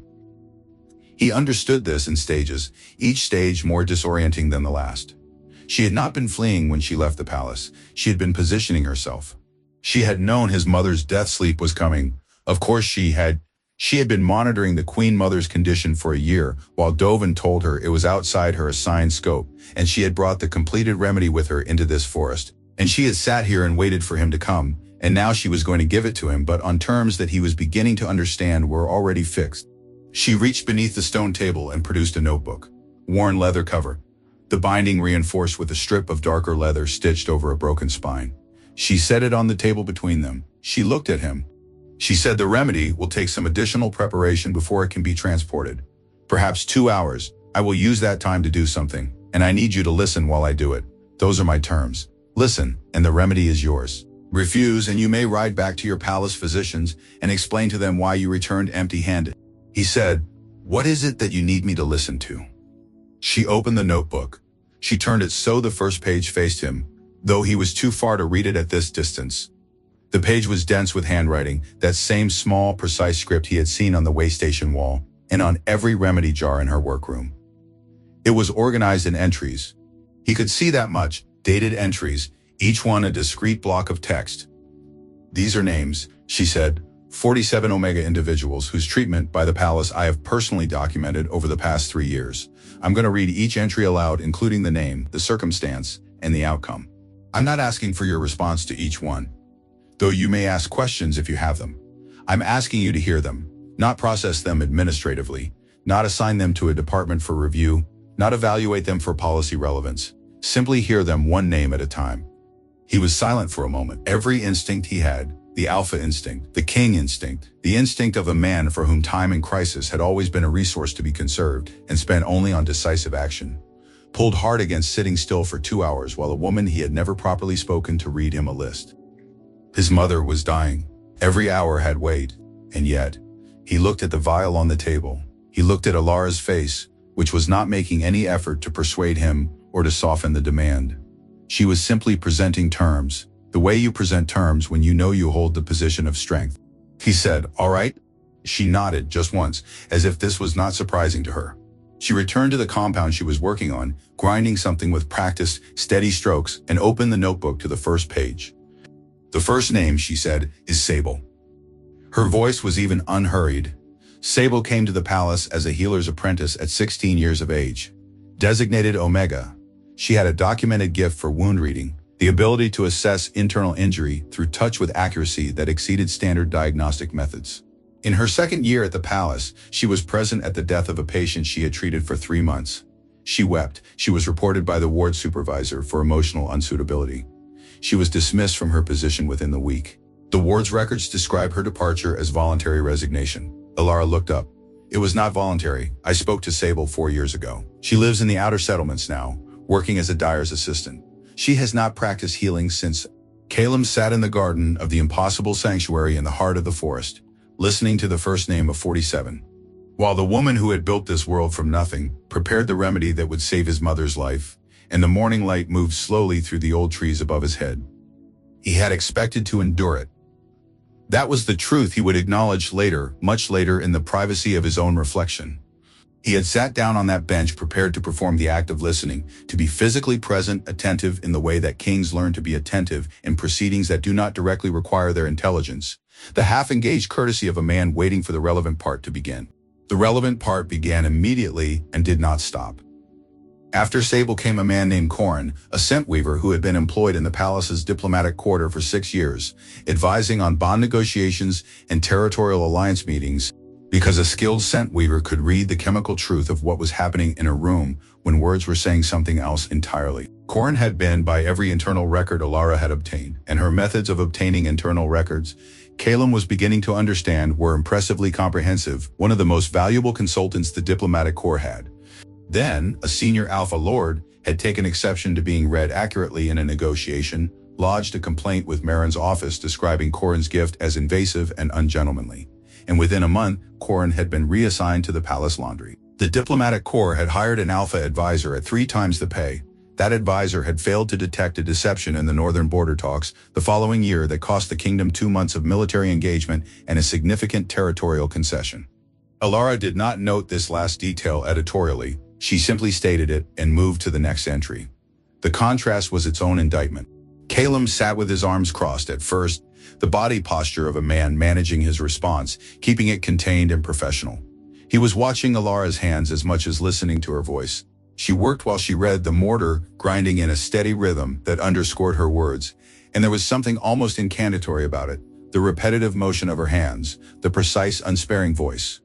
A: He understood this in stages, each stage more disorienting than the last. She had not been fleeing when she left the palace. She had been positioning herself. She had known his mother's death sleep was coming. Of course she had. She had been monitoring the Queen Mother's condition for a year, while Dovin told her it was outside her assigned scope, and she had brought the completed remedy with her into this forest. And she had sat here and waited for him to come, and now she was going to give it to him, but on terms that he was beginning to understand were already fixed. She reached beneath the stone table and produced a notebook. Worn leather cover. The binding reinforced with a strip of darker leather stitched over a broken spine. She set it on the table between them. She looked at him. She said the remedy will take some additional preparation before it can be transported. Perhaps 2 hours. I will use that time to do something, and I need you to listen while I do it. Those are my terms. Listen, and the remedy is yours. Refuse, and you may ride back to your palace physicians and explain to them why you returned empty-handed. He said, "What is it that you need me to listen to?" She opened the notebook. She turned it so the first page faced him, though he was too far to read it at this distance. The page was dense with handwriting, that same small, precise script he had seen on the waystation wall, and on every remedy jar in her workroom. It was organized in entries. He could see that much, dated entries, each one a discrete block of text. "These are names," she said. 47 Omega individuals whose treatment by the palace I have personally documented over the past 3 years. I'm going to read each entry aloud, including the name, the circumstance, and the outcome. I'm not asking for your response to each one, though you may ask questions if you have them. I'm asking you to hear them, not process them administratively, not assign them to a department for review, not evaluate them for policy relevance. Simply hear them one name at a time. He was silent for a moment. Every instinct he had, the alpha instinct, the king instinct, the instinct of a man for whom time and crisis had always been a resource to be conserved and spent only on decisive action, pulled hard against sitting still for 2 hours while a woman he had never properly spoken to read him a list. His mother was dying. Every hour had weight, and yet, he looked at the vial on the table. He looked at Alara's face, which was not making any effort to persuade him or to soften the demand. She was simply presenting terms, the way you present terms when you know you hold the position of strength. He said, "All right?" She nodded just once, as if this was not surprising to her. She returned to the compound she was working on, grinding something with practiced, steady strokes, and opened the notebook to the first page. "The first name," she said, "is Sable." Her voice was even unhurried. Sable came to the palace as a healer's apprentice at 16 years of age. Designated Omega, she had a documented gift for wound reading, the ability to assess internal injury through touch with accuracy that exceeded standard diagnostic methods. In her second year at the palace, she was present at the death of a patient she had treated for 3 months. She wept. She was reported by the ward supervisor for emotional unsuitability. She was dismissed from her position within the week. The ward's records describe her departure as voluntary resignation. Alara looked up. "It was not voluntary. I spoke to Sable 4 years ago. She lives in the outer settlements now, working as a dyer's assistant. She has not practiced healing since." Calum sat in the garden of the impossible sanctuary in the heart of the forest, listening to the first name of 47. While the woman who had built this world from nothing prepared the remedy that would save his mother's life, and the morning light moved slowly through the old trees above his head. He had expected to endure it. That was the truth he would acknowledge later, much later, in the privacy of his own reflection. He had sat down on that bench prepared to perform the act of listening, to be physically present, attentive in the way that kings learn to be attentive in proceedings that do not directly require their intelligence, the half-engaged courtesy of a man waiting for the relevant part to begin. The relevant part began immediately and did not stop. After Sable came a man named Corin, a scent weaver who had been employed in the palace's diplomatic quarter for 6 years, advising on bond negotiations and territorial alliance meetings, because a skilled scent weaver could read the chemical truth of what was happening in a room when words were saying something else entirely. Corin had been by every internal record Alara had obtained, and her methods of obtaining internal records, Calum was beginning to understand, were impressively comprehensive, one of the most valuable consultants the diplomatic corps had. Then, a senior Alpha Lord had taken exception to being read accurately in a negotiation, lodged a complaint with Marin's office describing Corin's gift as invasive and ungentlemanly. And within a month, Corin had been reassigned to the palace laundry. The diplomatic corps had hired an Alpha advisor at 3 times the pay. That advisor had failed to detect a deception in the northern border talks the following year that cost the kingdom 2 months of military engagement and a significant territorial concession. Alara did not note this last detail editorially. She simply stated it and moved to the next entry. The contrast was its own indictment. Calum sat with his arms crossed at first, the body posture of a man managing his response, keeping it contained and professional. He was watching Alara's hands as much as listening to her voice. She worked while she read, the mortar grinding in a steady rhythm that underscored her words, and there was something almost incantatory about it, the repetitive motion of her hands, the precise, unsparing voice.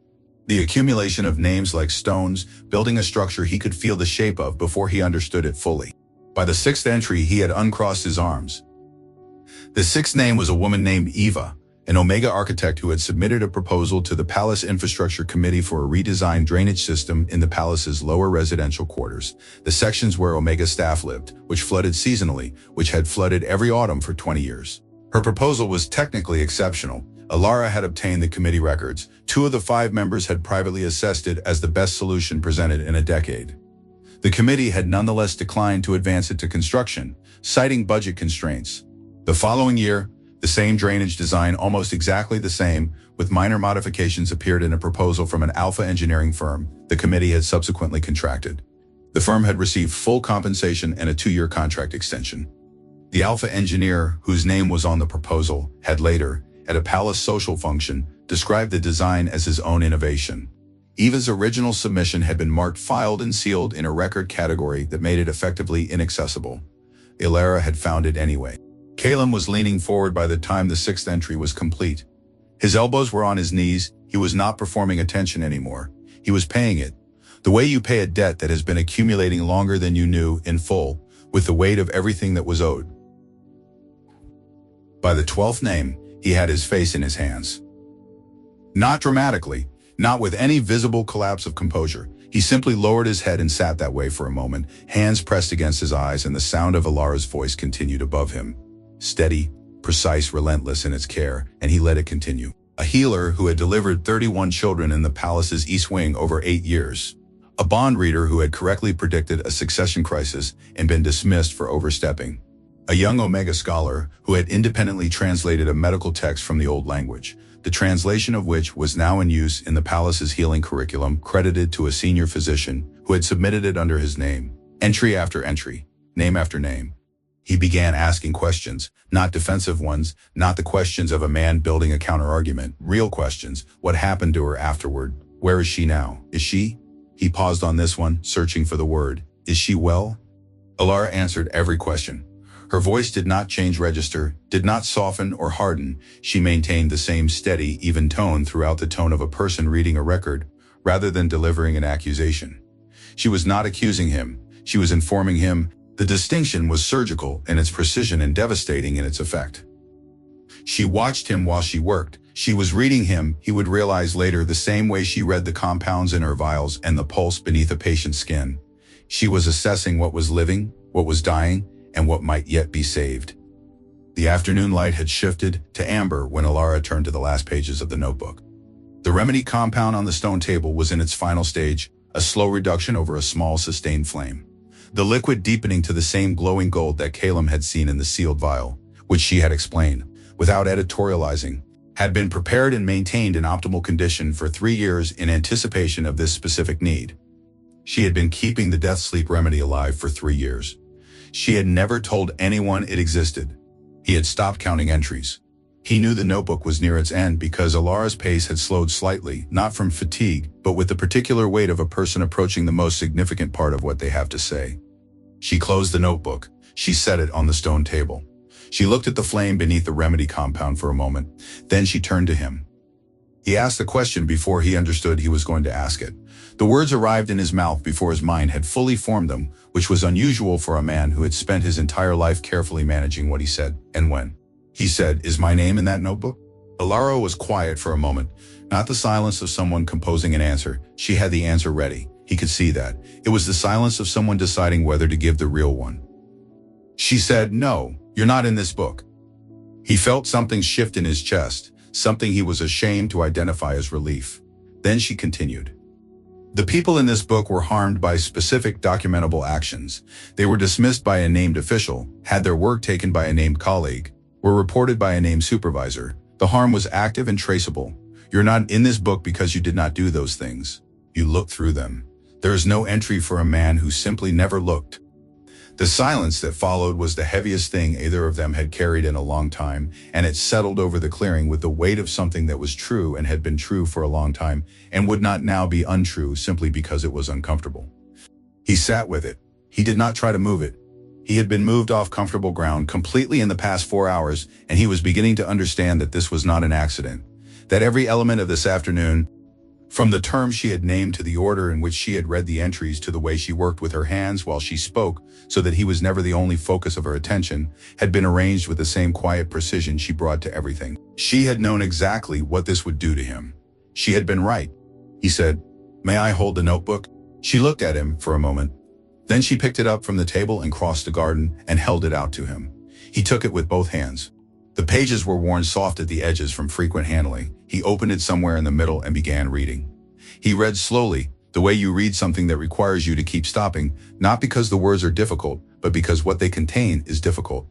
A: The accumulation of names like stones, building a structure he could feel the shape of before he understood it fully. By the 6th entry, he had uncrossed his arms. The 6th name was a woman named Eva, an Omega architect who had submitted a proposal to the Palace Infrastructure Committee for a redesigned drainage system in the palace's lower residential quarters, the sections where Omega staff lived, which flooded seasonally, which had flooded every autumn for 20 years. Her proposal was technically exceptional. Alara had obtained the committee records. 2 of the 5 members had privately assessed it as the best solution presented in a decade. The committee had nonetheless declined to advance it to construction, citing budget constraints. The following year, the same drainage design, almost exactly the same, with minor modifications, appeared in a proposal from an Alpha engineering firm the committee had subsequently contracted. The firm had received full compensation and a 2-year contract extension. The Alpha engineer, whose name was on the proposal, had later, at a palace social function, described the design as his own innovation. Eva's original submission had been marked filed and sealed in a record category that made it effectively inaccessible. Ilara had found it anyway. Calum was leaning forward by the time the sixth entry was complete. His elbows were on his knees. He was not performing attention anymore. He was paying it. The way you pay a debt that has been accumulating longer than you knew, in full, with the weight of everything that was owed. By the 12th name, he had his face in his hands. Not dramatically, not with any visible collapse of composure. He simply lowered his head and sat that way for a moment, hands pressed against his eyes, and the sound of Ilara's voice continued above him. Steady, precise, relentless in its care, and he let it continue. A healer who had delivered 31 children in the palace's East Wing over 8 years. A bond reader who had correctly predicted a succession crisis and been dismissed for overstepping. A young Omega scholar who had independently translated a medical text from the old language, the translation of which was now in use in the palace's healing curriculum, credited to a senior physician who had submitted it under his name. Entry after entry, name after name. He began asking questions, not defensive ones, not the questions of a man building a counter-argument, real questions. What happened to her afterward? Where is she now? Is she? He paused on this one, searching for the word. Is she well? Ilara answered every question. Her voice did not change register, did not soften or harden. She maintained the same steady, even tone throughout, the tone of a person reading a record, rather than delivering an accusation. She was not accusing him. She was informing him. The distinction was surgical in its precision and devastating in its effect. She watched him while she worked. She was reading him, he would realize later, the same way she read the compounds in her vials and the pulse beneath a patient's skin. She was assessing what was living, what was dying, and what might yet be saved. The afternoon light had shifted to amber when Ilara turned to the last pages of the notebook. The remedy compound on the stone table was in its final stage, a slow reduction over a small sustained flame. The liquid deepening to the same glowing gold that Calum had seen in the sealed vial, which she had explained, without editorializing, had been prepared and maintained in optimal condition for 3 years in anticipation of this specific need. She had been keeping the death-sleep remedy alive for 3 years. She had never told anyone it existed. He had stopped counting entries. He knew the notebook was near its end because Ilara's pace had slowed slightly, not from fatigue, but with the particular weight of a person approaching the most significant part of what they have to say. She closed the notebook. She set it on the stone table. She looked at the flame beneath the remedy compound for a moment. Then she turned to him. He asked the question before he understood he was going to ask it. The words arrived in his mouth before his mind had fully formed them, which was unusual for a man who had spent his entire life carefully managing what he said and when. He said, "Is my name in that notebook?" Ilara was quiet for a moment, not the silence of someone composing an answer. She had the answer ready. He could see that. It was the silence of someone deciding whether to give the real one. She said, "No, you're not in this book." He felt something shift in his chest, something he was ashamed to identify as relief. Then she continued. "The people in this book were harmed by specific documentable actions. They were dismissed by a named official, had their work taken by a named colleague, were reported by a named supervisor. The harm was active and traceable. You're not in this book because you did not do those things. You looked through them. There is no entry for a man who simply never looked." The silence that followed was the heaviest thing either of them had carried in a long time, and it settled over the clearing with the weight of something that was true and had been true for a long time, and would not now be untrue simply because it was uncomfortable. He sat with it. He did not try to move it. He had been moved off comfortable ground completely in the past 4 hours, and he was beginning to understand that this was not an accident. That every element of this afternoon, from the terms she had named to the order in which she had read the entries to the way she worked with her hands while she spoke so that he was never the only focus of her attention, had been arranged with the same quiet precision she brought to everything. She had known exactly what this would do to him. She had been right. He said, "May I hold the notebook?" She looked at him for a moment. Then she picked it up from the table and crossed the garden and held it out to him. He took it with both hands. The pages were worn soft at the edges from frequent handling. He opened it somewhere in the middle and began reading. He read slowly, the way you read something that requires you to keep stopping, not because the words are difficult, but because what they contain is difficult.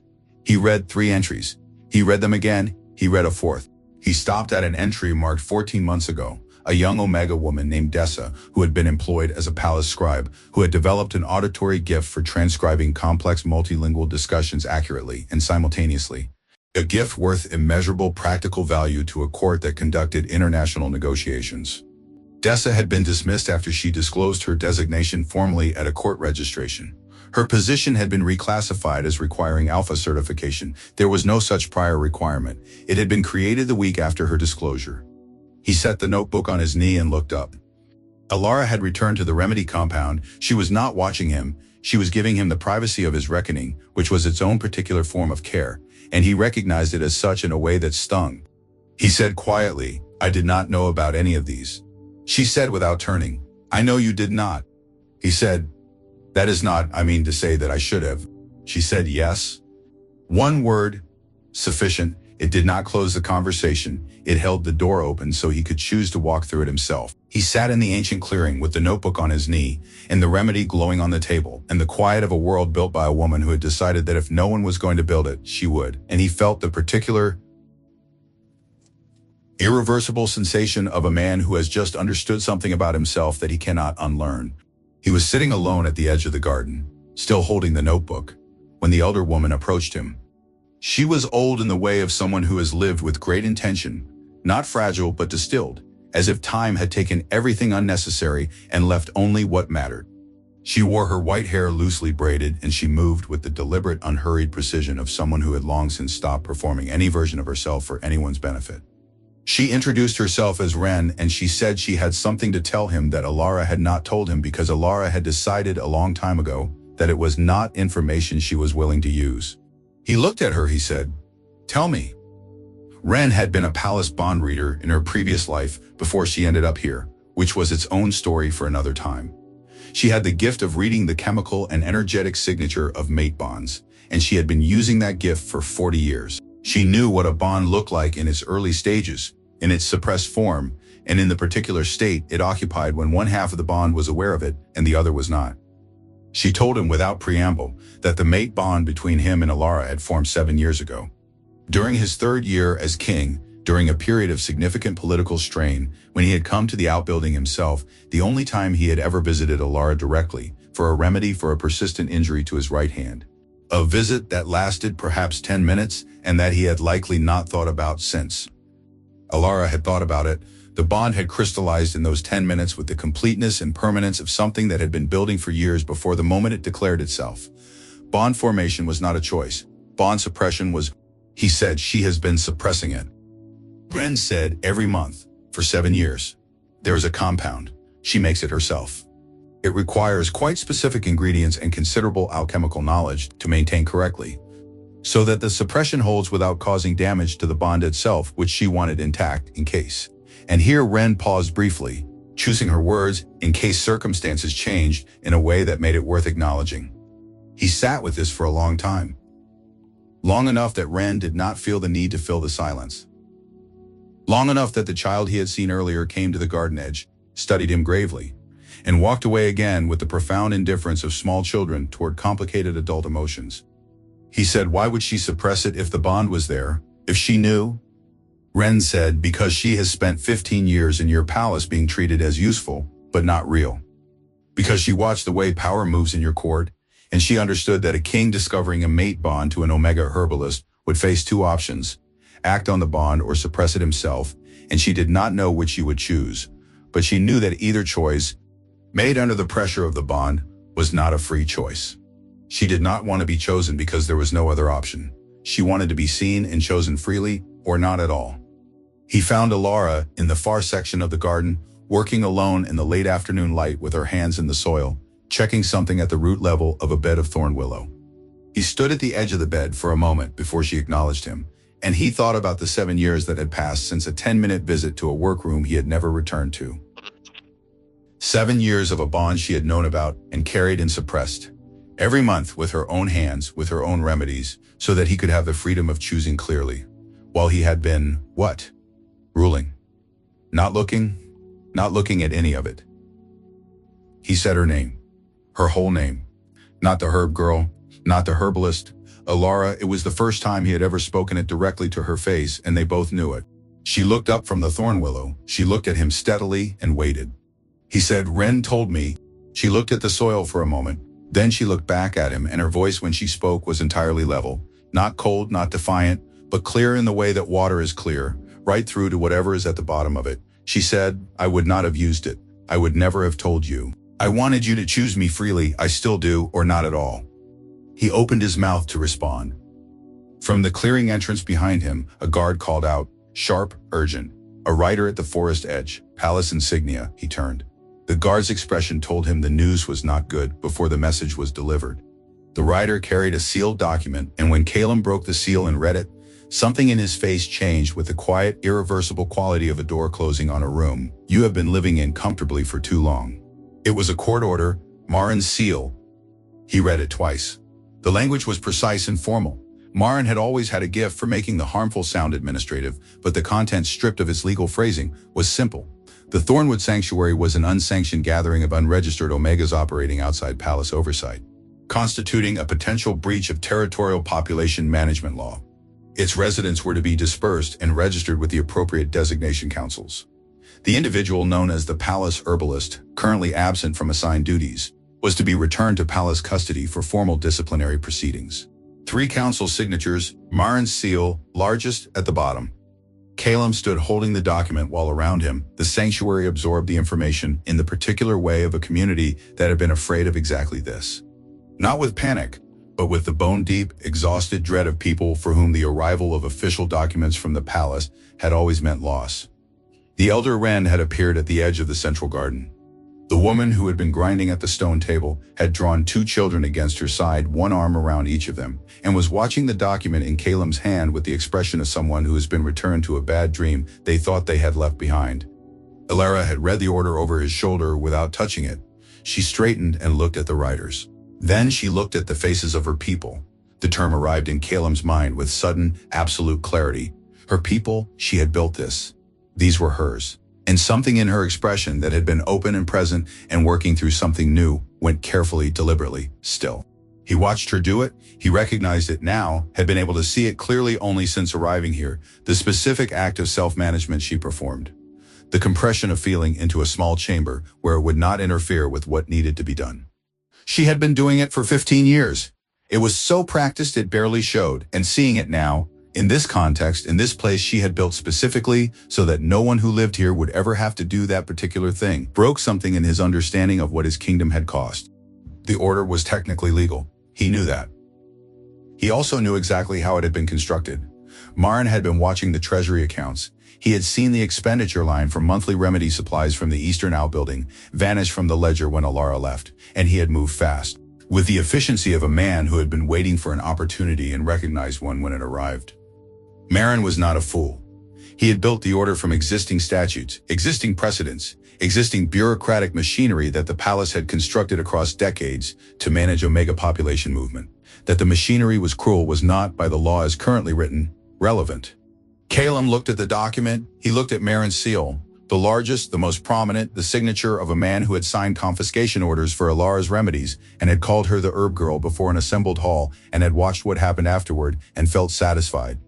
A: He read 3 entries. He read them again. He read a 4th. He stopped at an entry marked 14 months ago. A young Omega woman named Dessa, who had been employed as a palace scribe, who had developed an auditory gift for transcribing complex multilingual discussions accurately and simultaneously. A gift worth immeasurable practical value to a court that conducted international negotiations. Dessa had been dismissed after she disclosed her designation formally at a court registration. Her position had been reclassified as requiring Alpha certification. There was no such prior requirement. It had been created the week after her disclosure. He set the notebook on his knee and looked up. Alara had returned to the remedy compound. She was not watching him. She was giving him the privacy of his reckoning, which was its own particular form of care, and he recognized it as such in a way that stung. He said quietly, "I did not know about any of these." She said without turning, "I know you did not." He said, "That is not, I mean to say that I should have." She said, "Yes." One word, sufficient. It did not close the conversation. It held the door open so he could choose to walk through it himself. He sat in the ancient clearing with the notebook on his knee and the remedy glowing on the table and the quiet of a world built by a woman who had decided that if no one was going to build it, she would. And he felt the particular, irreversible sensation of a man who has just understood something about himself that he cannot unlearn. He was sitting alone at the edge of the garden, still holding the notebook, when the elder woman approached him. She was old in the way of someone who has lived with great intention, not fragile but distilled, as if time had taken everything unnecessary and left only what mattered. She wore her white hair loosely braided, and she moved with the deliberate, unhurried precision of someone who had long since stopped performing any version of herself for anyone's benefit. She introduced herself as Ren, and she said she had something to tell him that Alara had not told him because Alara had decided a long time ago that it was not information she was willing to use. He looked at her, he said, "Tell me." Ren had been a palace bond reader in her previous life before she ended up here, which was its own story for another time. She had the gift of reading the chemical and energetic signature of mate bonds, and she had been using that gift for 40 years. She knew what a bond looked like in its early stages, in its suppressed form, and in the particular state it occupied when one half of the bond was aware of it and the other was not. She told him without preamble that the mate bond between him and Alara had formed 7 years ago. During his 3rd year as king, during a period of significant political strain, when he had come to the outbuilding himself, the only time he had ever visited Alara directly, for a remedy for a persistent injury to his right hand. A visit that lasted perhaps 10 minutes and that he had likely not thought about since. Alara had thought about it. The bond had crystallized in those 10 minutes with the completeness and permanence of something that had been building for years before the moment it declared itself. Bond formation was not a choice. Bond suppression was, he said, she has been suppressing it. Ren said, every month, for 7 years. There is a compound. She makes it herself. It requires quite specific ingredients and considerable alchemical knowledge to maintain correctly, so that the suppression holds without causing damage to the bond itself, which she wanted intact in case. And here Ren paused briefly, choosing her words in case circumstances changed in a way that made it worth acknowledging. He sat with this for a long time. Long enough that Ren did not feel the need to fill the silence. Long enough that the child he had seen earlier came to the garden edge, studied him gravely, and walked away again with the profound indifference of small children toward complicated adult emotions. He said, why would she suppress it if the bond was there, if she knew? Ren said, because she has spent 15 years in your palace being treated as useful, but not real. Because she watched the way power moves in your court, and she understood that a king discovering a mate bond to an Omega herbalist would face 2 options, act on the bond or suppress it himself, and she did not know which she would choose, but she knew that either choice, made under the pressure of the bond, was not a free choice. She did not want to be chosen because there was no other option. She wanted to be seen and chosen freely, or not at all. He found Alara in the far section of the garden, working alone in the late afternoon light with her hands in the soil, checking something at the root level of a bed of thorn willow. He stood at the edge of the bed for a moment before she acknowledged him, and he thought about the 7 years that had passed since a 10-minute visit to a workroom he had never returned to. 7 years of a bond she had known about and carried and suppressed, every month with her own hands, with her own remedies, so that he could have the freedom of choosing clearly, while he had been, what? Ruling. Not looking at any of it. He said her name, her whole name, not the herb girl, not the herbalist, Alara. It was the first time he had ever spoken it directly to her face, and they both knew it. She looked up from the thorn willow. She looked at him steadily and waited. He said, Ren told me. She looked at the soil for a moment. Then she looked back at him, and her voice when she spoke was entirely level, not cold, not defiant, but clear in the way that water is clear, right through to whatever is at the bottom of it. She said, "I would not have used it. I would never have told you. I wanted you to choose me freely, I still do, or not at all." He opened his mouth to respond. From the clearing entrance behind him, a guard called out, sharp, urgent. "A rider at the forest edge, palace insignia," he turned. The guard's expression told him the news was not good before the message was delivered. The rider carried a sealed document, and when Calum broke the seal and read it, something in his face changed with the quiet, irreversible quality of a door closing on a room you have been living in comfortably for too long. It was a court order, Marin's seal. He read it twice. The language was precise and formal. Marin had always had a gift for making the harmful sound administrative, but the content, stripped of its legal phrasing, was simple. The Thornwood Sanctuary was an unsanctioned gathering of unregistered Omegas operating outside palace oversight, constituting a potential breach of territorial population management law. Its residents were to be dispersed and registered with the appropriate designation councils. The individual known as the palace herbalist, currently absent from assigned duties, was to be returned to palace custody for formal disciplinary proceedings. 3 council signatures, Marin's seal, largest at the bottom. Calum stood holding the document while around him, the sanctuary absorbed the information in the particular way of a community that had been afraid of exactly this. Not with panic, but with the bone-deep, exhausted dread of people for whom the arrival of official documents from the palace had always meant loss. The elder Wren had appeared at the edge of the central garden. The woman who had been grinding at the stone table had drawn 2 children against her side, one arm around each of them, and was watching the document in Calum's hand with the expression of someone who has been returned to a bad dream they thought they had left behind. Elara had read the order over his shoulder without touching it. She straightened and looked at the writers. Then she looked at the faces of her people. The term arrived in Calum's mind with sudden, absolute clarity. Her people, she had built this. These were hers. And something in her expression that had been open and present and working through something new went carefully, deliberately, still. He watched her do it. He recognized it now, had been able to see it clearly only since arriving here, the specific act of self-management she performed. The compression of feeling into a small chamber where it would not interfere with what needed to be done. She had been doing it for 15 years. It was so practiced it barely showed, and seeing it now, in this context, in this place she had built specifically so that no one who lived here would ever have to do that particular thing, broke something in his understanding of what his kingdom had cost. The order was technically legal. He knew that. He also knew exactly how it had been constructed. Marin had been watching the treasury accounts. He had seen the expenditure line for monthly remedy supplies from the Eastern Outbuilding vanish from the ledger when Elara left, and he had moved fast, with the efficiency of a man who had been waiting for an opportunity and recognized one when it arrived. Marin was not a fool. He had built the order from existing statutes, existing precedents, existing bureaucratic machinery that the palace had constructed across decades to manage Omega population movement. That the machinery was cruel was not, by the law as currently written, relevant. Calum looked at the document. He looked at Marin's seal, the largest, the most prominent, the signature of a man who had signed confiscation orders for Elara's remedies and had called her the herb girl before an assembled hall and had watched what happened afterward and felt satisfied.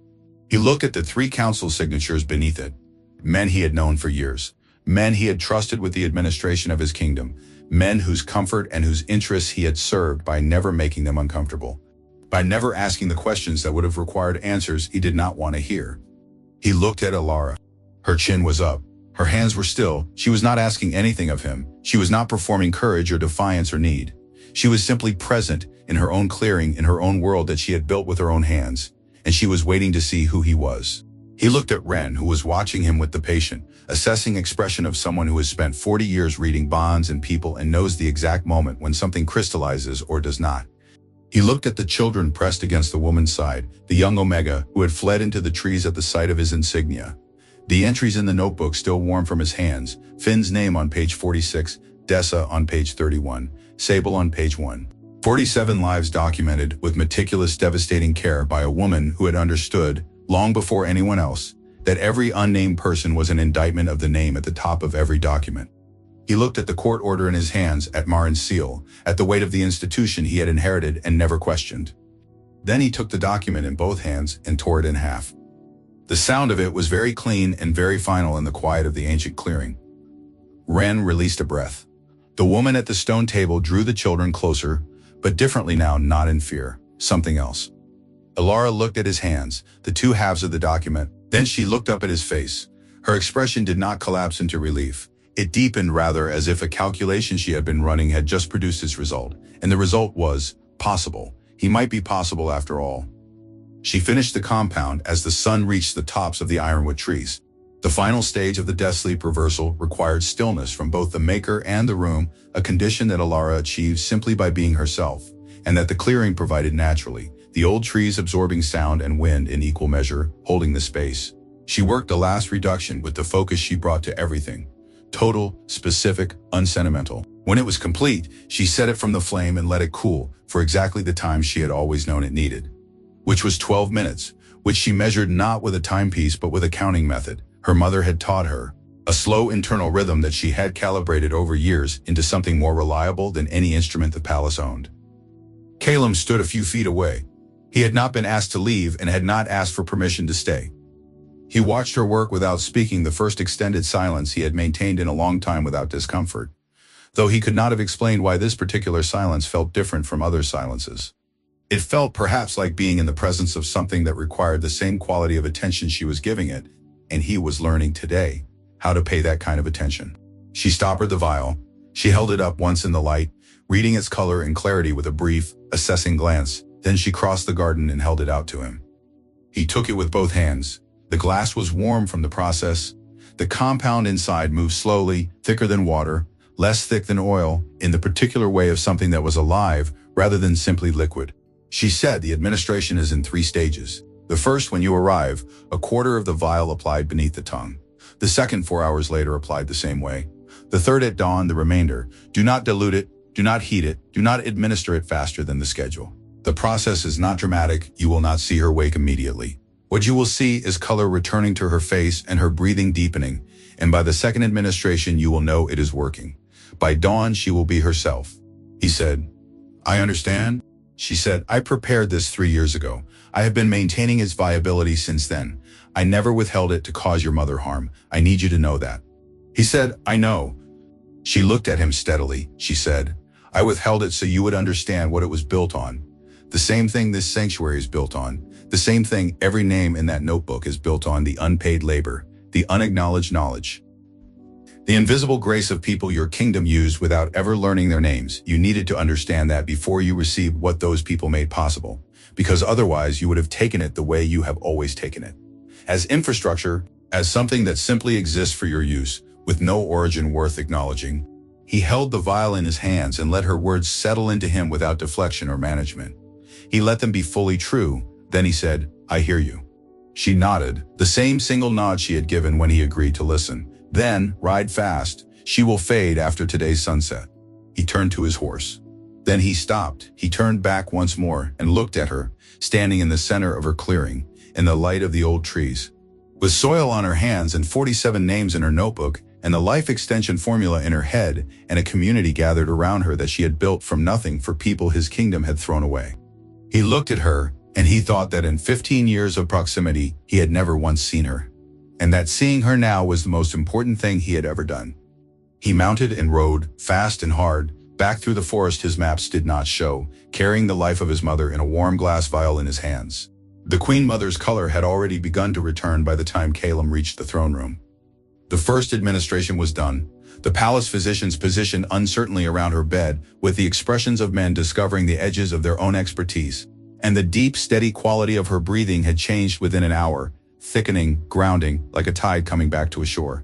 A: He looked at the 3 council signatures beneath it. Men he had known for years. Men he had trusted with the administration of his kingdom. Men whose comfort and whose interests he had served by never making them uncomfortable. By never asking the questions that would have required answers he did not want to hear. He looked at Elara. Her chin was up. Her hands were still. She was not asking anything of him. She was not performing courage or defiance or need. She was simply present in her own clearing, in her own world that she had built with her own hands. And she was waiting to see who he was. He looked at Wren, who was watching him with the patient, assessing expression of someone who has spent 40 years reading bonds and people and knows the exact moment when something crystallizes or does not. He looked at the children pressed against the woman's side, the young Omega who had fled into the trees at the sight of his insignia. The entries in the notebook still warm from his hands, Finn's name on page 46, Dessa on page 31, Sable on page 1. 47 lives documented with meticulous, devastating care by a woman who had understood, long before anyone else, that every unnamed person was an indictment of the name at the top of every document. He looked at the court order in his hands, at Marin's seal, at the weight of the institution he had inherited and never questioned. Then he took the document in both hands and tore it in half. The sound of it was very clean and very final in the quiet of the ancient clearing. Wren released a breath. The woman at the stone table drew the children closer, but differently now, not in fear, something else. Alara looked at his hands, the two halves of the document. Then she looked up at his face. Her expression did not collapse into relief. It deepened rather, as if a calculation she had been running had just produced its result. And the result was possible. He might be possible after all. She finished the compound as the sun reached the tops of the ironwood trees. The final stage of the death sleep reversal required stillness from both the maker and the room, a condition that Alara achieved simply by being herself, and that the clearing provided naturally, the old trees absorbing sound and wind in equal measure, holding the space. She worked the last reduction with the focus she brought to everything. Total, specific, unsentimental. When it was complete, she set it from the flame and let it cool for exactly the time she had always known it needed, which was 12 minutes, which she measured not with a timepiece but with a counting method her mother had taught her, a slow internal rhythm that she had calibrated over years into something more reliable than any instrument the palace owned. Calum stood a few feet away. He had not been asked to leave and had not asked for permission to stay. He watched her work without speaking, the first extended silence he had maintained in a long time without discomfort, though he could not have explained why this particular silence felt different from other silences. It felt perhaps like being in the presence of something that required the same quality of attention she was giving it, and he was learning today how to pay that kind of attention. She stoppered the vial. She held it up once in the light, reading its color and clarity with a brief, assessing glance. Then she crossed the garden and held it out to him. He took it with both hands. The glass was warm from the process. The compound inside moved slowly, thicker than water, less thick than oil, in the particular way of something that was alive rather than simply liquid. She said the administration is in 3 stages. The first, when you arrive, a quarter of the vial applied beneath the tongue. The second, 4 hours later, applied the same way. The third at dawn, the remainder. Do not dilute it, do not heat it, do not administer it faster than the schedule. The process is not dramatic. You will not see her wake immediately. What you will see is color returning to her face and her breathing deepening, and by the second administration you will know it is working. By dawn she will be herself. He said, I understand. She said, I prepared this 3 years ago. I have been maintaining its viability since then. I never withheld it to cause your mother harm. I need you to know that. He said, I know. She looked at him steadily. She said, I withheld it so you would understand what it was built on. The same thing this sanctuary is built on. The same thing every name in that notebook is built on: the unpaid labor, the unacknowledged knowledge. The invisible grace of people your kingdom used without ever learning their names. You needed to understand that before you received what those people made possible, because otherwise you would have taken it the way you have always taken it. As infrastructure, as something that simply exists for your use, with no origin worth acknowledging. He held the vial in his hands and let her words settle into him without deflection or management. He let them be fully true. Then he said, I hear you. She nodded, the same single nod she had given when he agreed to listen. Then, ride fast. She will fade after today's sunset. He turned to his horse. Then he stopped. He turned back once more and looked at her, standing in the center of her clearing, in the light of the old trees. With soil on her hands and 47 names in her notebook, and the life extension formula in her head, and a community gathered around her that she had built from nothing for people his kingdom had thrown away. He looked at her, and he thought that in 15 years of proximity, he had never once seen her, and that seeing her now was the most important thing he had ever done. He mounted and rode, fast and hard, back through the forest his maps did not show, carrying the life of his mother in a warm glass vial in his hands. The Queen Mother's color had already begun to return by the time Calum reached the throne room. The first administration was done. The palace physicians positioned uncertainly around her bed, with the expressions of men discovering the edges of their own expertise, and the deep, steady quality of her breathing had changed within an hour, thickening, grounding, like a tide coming back to a shore.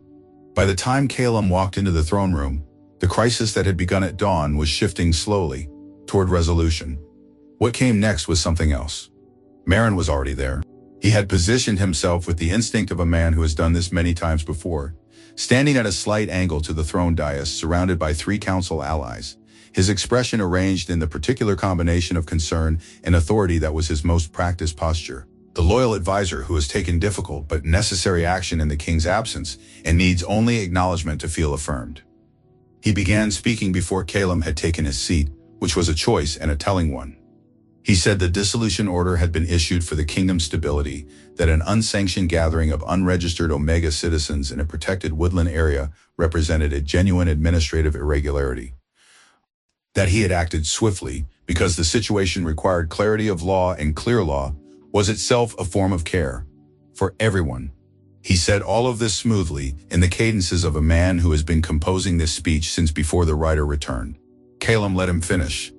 A: By the time Calum walked into the throne room, the crisis that had begun at dawn was shifting slowly toward resolution. What came next was something else. Marin was already there. He had positioned himself with the instinct of a man who has done this many times before, standing at a slight angle to the throne dais, surrounded by 3 council allies, his expression arranged in the particular combination of concern and authority that was his most practiced posture. The loyal advisor who has taken difficult but necessary action in the king's absence and needs only acknowledgement to feel affirmed. He began speaking before Calum had taken his seat, which was a choice and a telling one. He said the dissolution order had been issued for the kingdom's stability, that an unsanctioned gathering of unregistered Omega citizens in a protected woodland area represented a genuine administrative irregularity. That he had acted swiftly because the situation required clarity of law, and clear law was itself a form of care. For everyone. He said all of this smoothly, in the cadences of a man who has been composing this speech since before the writer returned. Calum let him finish.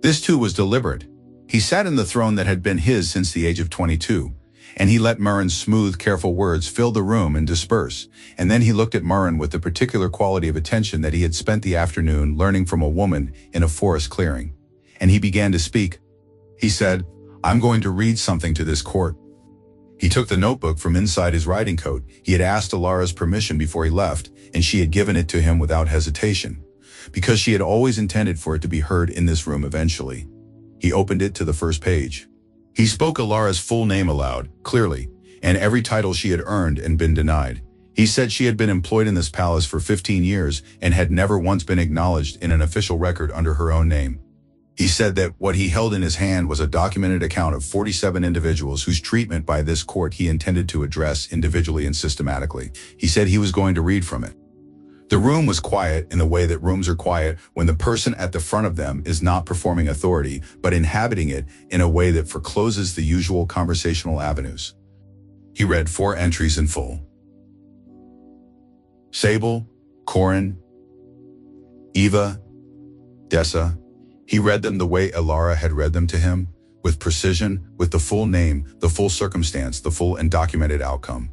A: This too was deliberate. He sat in the throne that had been his since the age of 22, and he let Murren's smooth, careful words fill the room and disperse, and then he looked at Murren with the particular quality of attention that he had spent the afternoon learning from a woman in a forest clearing. And he began to speak. He said, "I'm going to read something to this court." He took the notebook from inside his riding coat. He had asked Alara's permission before he left, and she had given it to him without hesitation, because she had always intended for it to be heard in this room eventually. He opened it to the first page. He spoke Alara's full name aloud, clearly, and every title she had earned and been denied. He said she had been employed in this palace for 15 years and had never once been acknowledged in an official record under her own name. He said that what he held in his hand was a documented account of 47 individuals whose treatment by this court he intended to address individually and systematically. He said he was going to read from it. The room was quiet in the way that rooms are quiet when the person at the front of them is not performing authority, but inhabiting it in a way that forecloses the usual conversational avenues. He read 4 entries in full. Sable, Corin, Eva, Dessa. He read them the way Alara had read them to him, with precision, with the full name, the full circumstance, the full and documented outcome.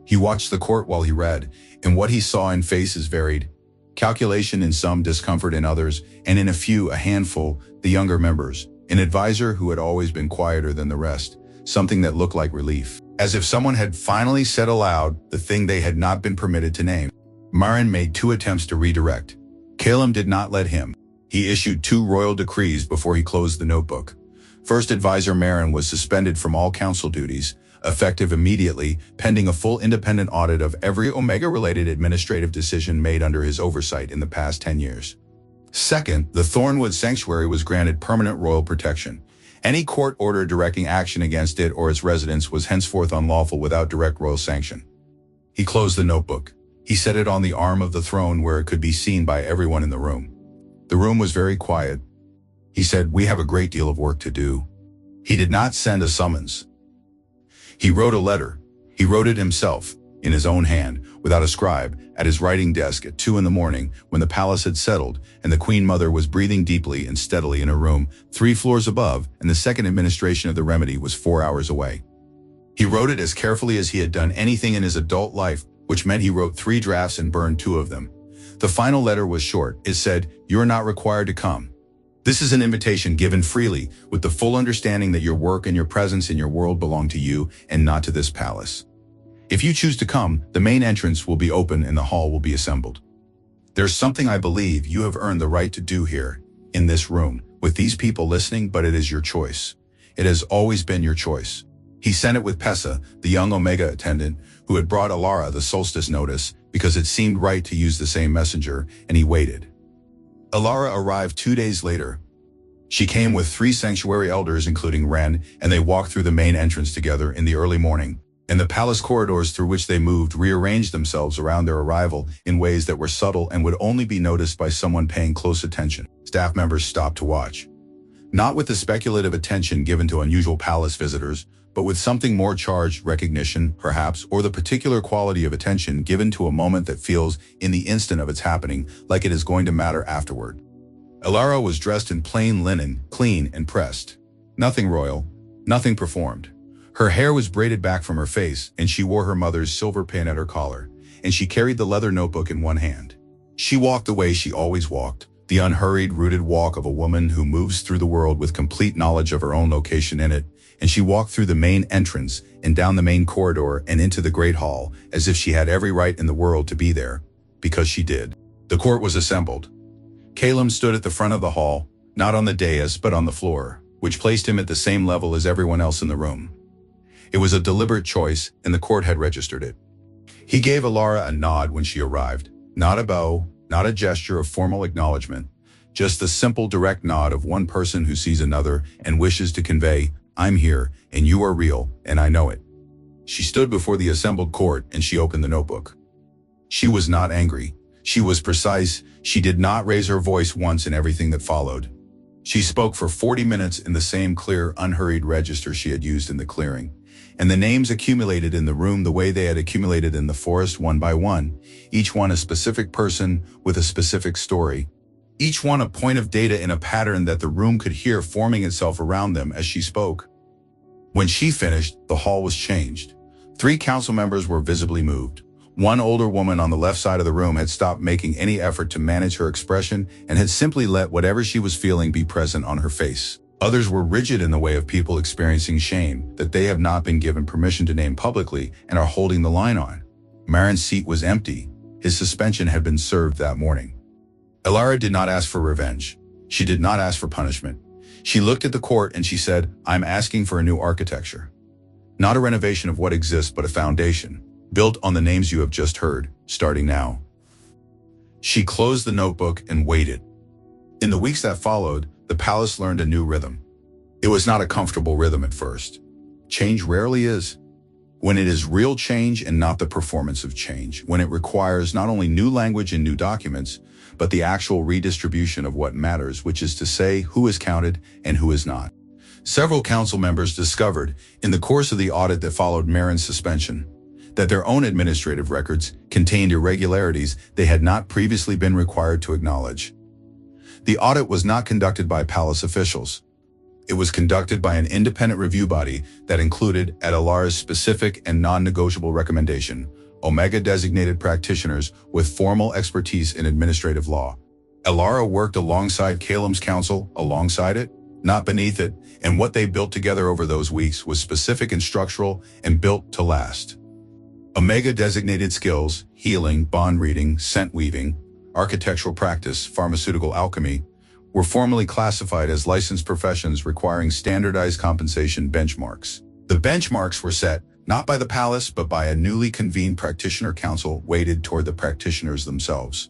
A: He watched the court while he read, and what he saw in faces varied. Calculation in some, discomfort in others, and in a few, a handful, the younger members. An advisor who had always been quieter than the rest, something that looked like relief. As if someone had finally said aloud the thing they had not been permitted to name. Murren made 2 attempts to redirect. Calum did not let him. He issued 2 royal decrees before he closed the notebook. First, Advisor Murren was suspended from all council duties, effective immediately, pending a full independent audit of every Omega-related administrative decision made under his oversight in the past 10 years. Second, the Thornwood Sanctuary was granted permanent royal protection. Any court order directing action against it or its residents was henceforth unlawful without direct royal sanction. He closed the notebook. He set it on the arm of the throne where it could be seen by everyone in the room. The room was very quiet. He said, "We have a great deal of work to do." He did not send a summons. He wrote a letter. He wrote it himself, in his own hand, without a scribe, at his writing desk at 2 in the morning when the palace had settled and the Queen Mother was breathing deeply and steadily in her room 3 floors above, and the second administration of the remedy was 4 hours away. He wrote it as carefully as he had done anything in his adult life, which meant he wrote 3 drafts and burned 2 of them. The final letter was short. It said, "You are not required to come. This is an invitation given freely, with the full understanding that your work and your presence in your world belong to you and not to this palace. If you choose to come, the main entrance will be open and the hall will be assembled. There's something I believe you have earned the right to do here, in this room, with these people listening, but it is your choice. It has always been your choice." He sent it with Pessa, the young Omega attendant, who had brought Alara the solstice notice, because it seemed right to use the same messenger, and he waited. Alara arrived 2 days later. She came with 3 sanctuary elders, including Ren, and they walked through the main entrance together in the early morning, and the palace corridors through which they moved rearranged themselves around their arrival in ways that were subtle and would only be noticed by someone paying close attention. Staff members stopped to watch. Not with the speculative attention given to unusual palace visitors, but with something more charged, recognition, perhaps, or the particular quality of attention given to a moment that feels, in the instant of its happening, like it is going to matter afterward. Alara was dressed in plain linen, clean and pressed. Nothing royal, nothing performed. Her hair was braided back from her face, and she wore her mother's silver pin at her collar, and she carried the leather notebook in one hand. She walked the way she always walked, the unhurried, rooted walk of a woman who moves through the world with complete knowledge of her own location in it, and she walked through the main entrance and down the main corridor and into the great hall as if she had every right in the world to be there, because she did. The court was assembled. Calum stood at the front of the hall, not on the dais but on the floor, which placed him at the same level as everyone else in the room. It was a deliberate choice, and the court had registered it. He gave Alara a nod when she arrived, not a bow, not a gesture of formal acknowledgement, just the simple direct nod of one person who sees another and wishes to convey, "I'm here, and you are real, and I know it." She stood before the assembled court and she opened the notebook. She was not angry. She was precise. She did not raise her voice once in everything that followed. She spoke for 40 minutes in the same clear, unhurried register she had used in the clearing, and the names accumulated in the room the way they had accumulated in the forest one by one, each one a specific person with a specific story, each one a point of data in a pattern that the room could hear forming itself around them as she spoke. When she finished, the hall was changed. 3 council members were visibly moved. One older woman on the left side of the room had stopped making any effort to manage her expression and had simply let whatever she was feeling be present on her face. Others were rigid in the way of people experiencing shame that they have not been given permission to name publicly and are holding the line on. Marin's seat was empty. His suspension had been served that morning. Elara did not ask for revenge. She did not ask for punishment. She looked at the court and she said, "I'm asking for a new architecture. Not a renovation of what exists, but a foundation, built on the names you have just heard, starting now." She closed the notebook and waited. In the weeks that followed, the palace learned a new rhythm. It was not a comfortable rhythm at first. Change rarely is. When it is real change and not the performance of change, when it requires not only new language and new documents, but the actual redistribution of what matters, which is to say who is counted and who is not. Several council members discovered, in the course of the audit that followed Marin's suspension, that their own administrative records contained irregularities they had not previously been required to acknowledge. The audit was not conducted by palace officials. It was conducted by an independent review body that included, at Elara's specific and non-negotiable recommendation, Omega-designated practitioners with formal expertise in administrative law. Elara worked alongside Kalem's council, alongside it, not beneath it, and what they built together over those weeks was specific and structural and built to last. Omega-designated skills, healing, bond reading, scent weaving, architectural practice, pharmaceutical alchemy, were formally classified as licensed professions requiring standardized compensation benchmarks. The benchmarks were set not by the palace, but by a newly convened practitioner council weighted toward the practitioners themselves.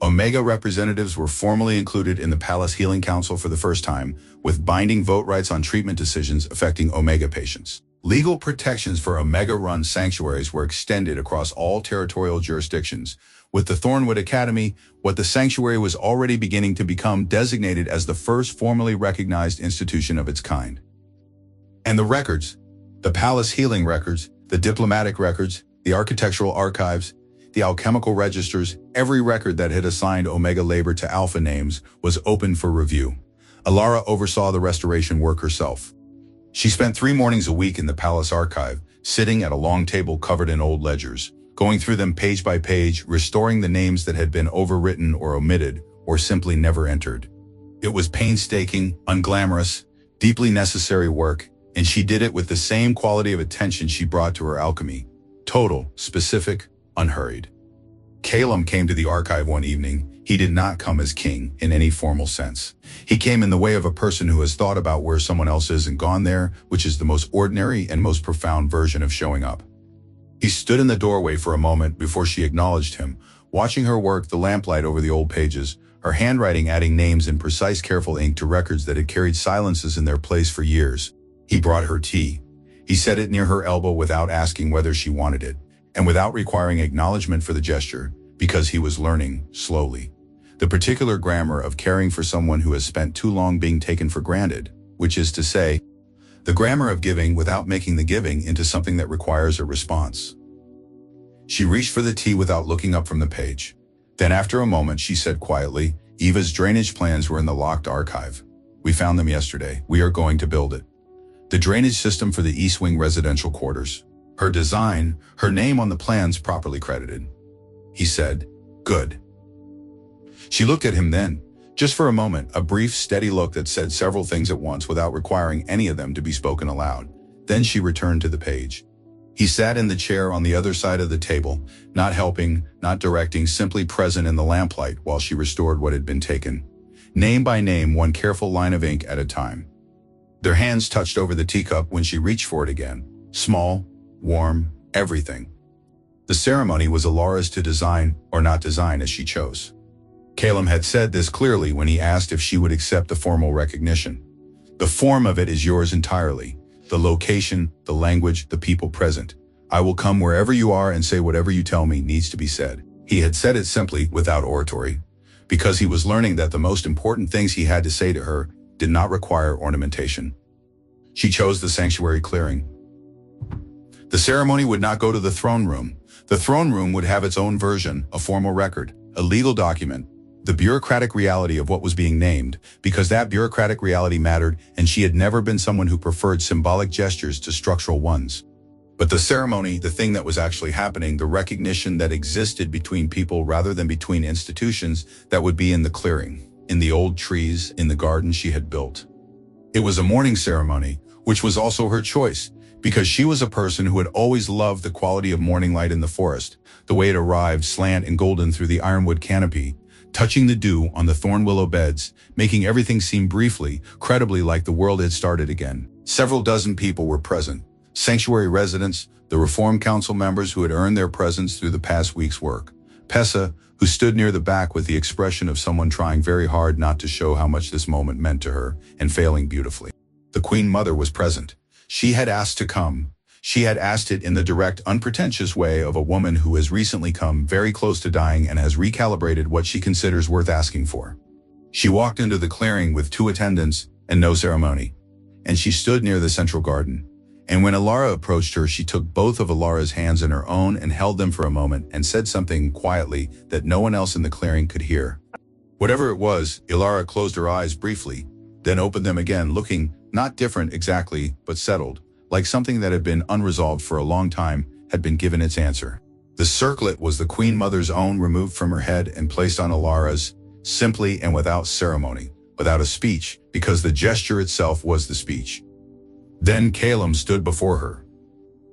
A: Omega representatives were formally included in the Palace Healing Council for the first time, with binding vote rights on treatment decisions affecting Omega patients. Legal protections for Omega-run sanctuaries were extended across all territorial jurisdictions. With the Thornwood Academy, what the sanctuary was already beginning to become designated as the first formally recognized institution of its kind. And the records, the Palace Healing records, the diplomatic records, the architectural archives, the alchemical registers, every record that had assigned Omega labor to Alpha names was open for review. Elara oversaw the restoration work herself. She spent 3 mornings a week in the palace archive, sitting at a long table covered in old ledgers, going through them page by page, restoring the names that had been overwritten or omitted, or simply never entered. It was painstaking, unglamorous, deeply necessary work, and she did it with the same quality of attention she brought to her alchemy: total, specific, unhurried. Kalem came to the archive one evening. He did not come as king in any formal sense. He came in the way of a person who has thought about where someone else is and gone there, which is the most ordinary and most profound version of showing up. He stood in the doorway for a moment before she acknowledged him, watching her work the lamplight over the old pages, her handwriting adding names in precise, careful ink to records that had carried silences in their place for years. He brought her tea. He set it near her elbow without asking whether she wanted it, and without requiring acknowledgement for the gesture, because he was learning, slowly, the particular grammar of caring for someone who has spent too long being taken for granted, which is to say, the grammar of giving without making the giving into something that requires a response. She reached for the tea without looking up from the page. Then after a moment, she said quietly, "Eva's drainage plans were in the locked archive. We found them yesterday. We are going to build it. The drainage system for the East Wing residential quarters. Her design, her name on the plans properly credited." He said, "Good." She looked at him then, just for a moment, a brief, steady look that said several things at once without requiring any of them to be spoken aloud. Then she returned to the page. He sat in the chair on the other side of the table, not helping, not directing, simply present in the lamplight while she restored what had been taken. Name by name, one careful line of ink at a time. Their hands touched over the teacup when she reached for it again. Small, warm, everything. The ceremony was Elara's to design or not design as she chose. Kalem had said this clearly when he asked if she would accept the formal recognition. The form of it is yours entirely. The location, the language, the people present. I will come wherever you are and say whatever you tell me needs to be said. He had said it simply, without oratory, because he was learning that the most important things he had to say to her did not require ornamentation. She chose the sanctuary clearing. The ceremony would not go to the throne room. The throne room would have its own version, a formal record, a legal document, the bureaucratic reality of what was being named, because that bureaucratic reality mattered, and she had never been someone who preferred symbolic gestures to structural ones. But the ceremony, the thing that was actually happening, the recognition that existed between people rather than between institutions, that would be in the clearing, in the old trees, in the garden she had built. It was a mourning ceremony, which was also her choice, because she was a person who had always loved the quality of morning light in the forest, the way it arrived slant and golden through the ironwood canopy, touching the dew on the thorn willow beds, making everything seem briefly, credibly like the world had started again. Several dozen people were present. Sanctuary residents, the Reform Council members who had earned their presence through the past week's work. Pessa, who stood near the back with the expression of someone trying very hard not to show how much this moment meant to her, and failing beautifully. The Queen Mother was present. She had asked to come. She had asked it in the direct, unpretentious way of a woman who has recently come very close to dying and has recalibrated what she considers worth asking for. She walked into the clearing with 2 attendants and no ceremony, and she stood near the central garden. And when Ilara approached her, she took both of Ilara's hands in her own and held them for a moment and said something quietly that no one else in the clearing could hear. Whatever it was, Ilara closed her eyes briefly, then opened them again, looking not different exactly, but settled, like something that had been unresolved for a long time had been given its answer. The circlet was the Queen Mother's own, removed from her head and placed on Ilara's, simply and without ceremony, without a speech, because the gesture itself was the speech. Then Calum stood before her.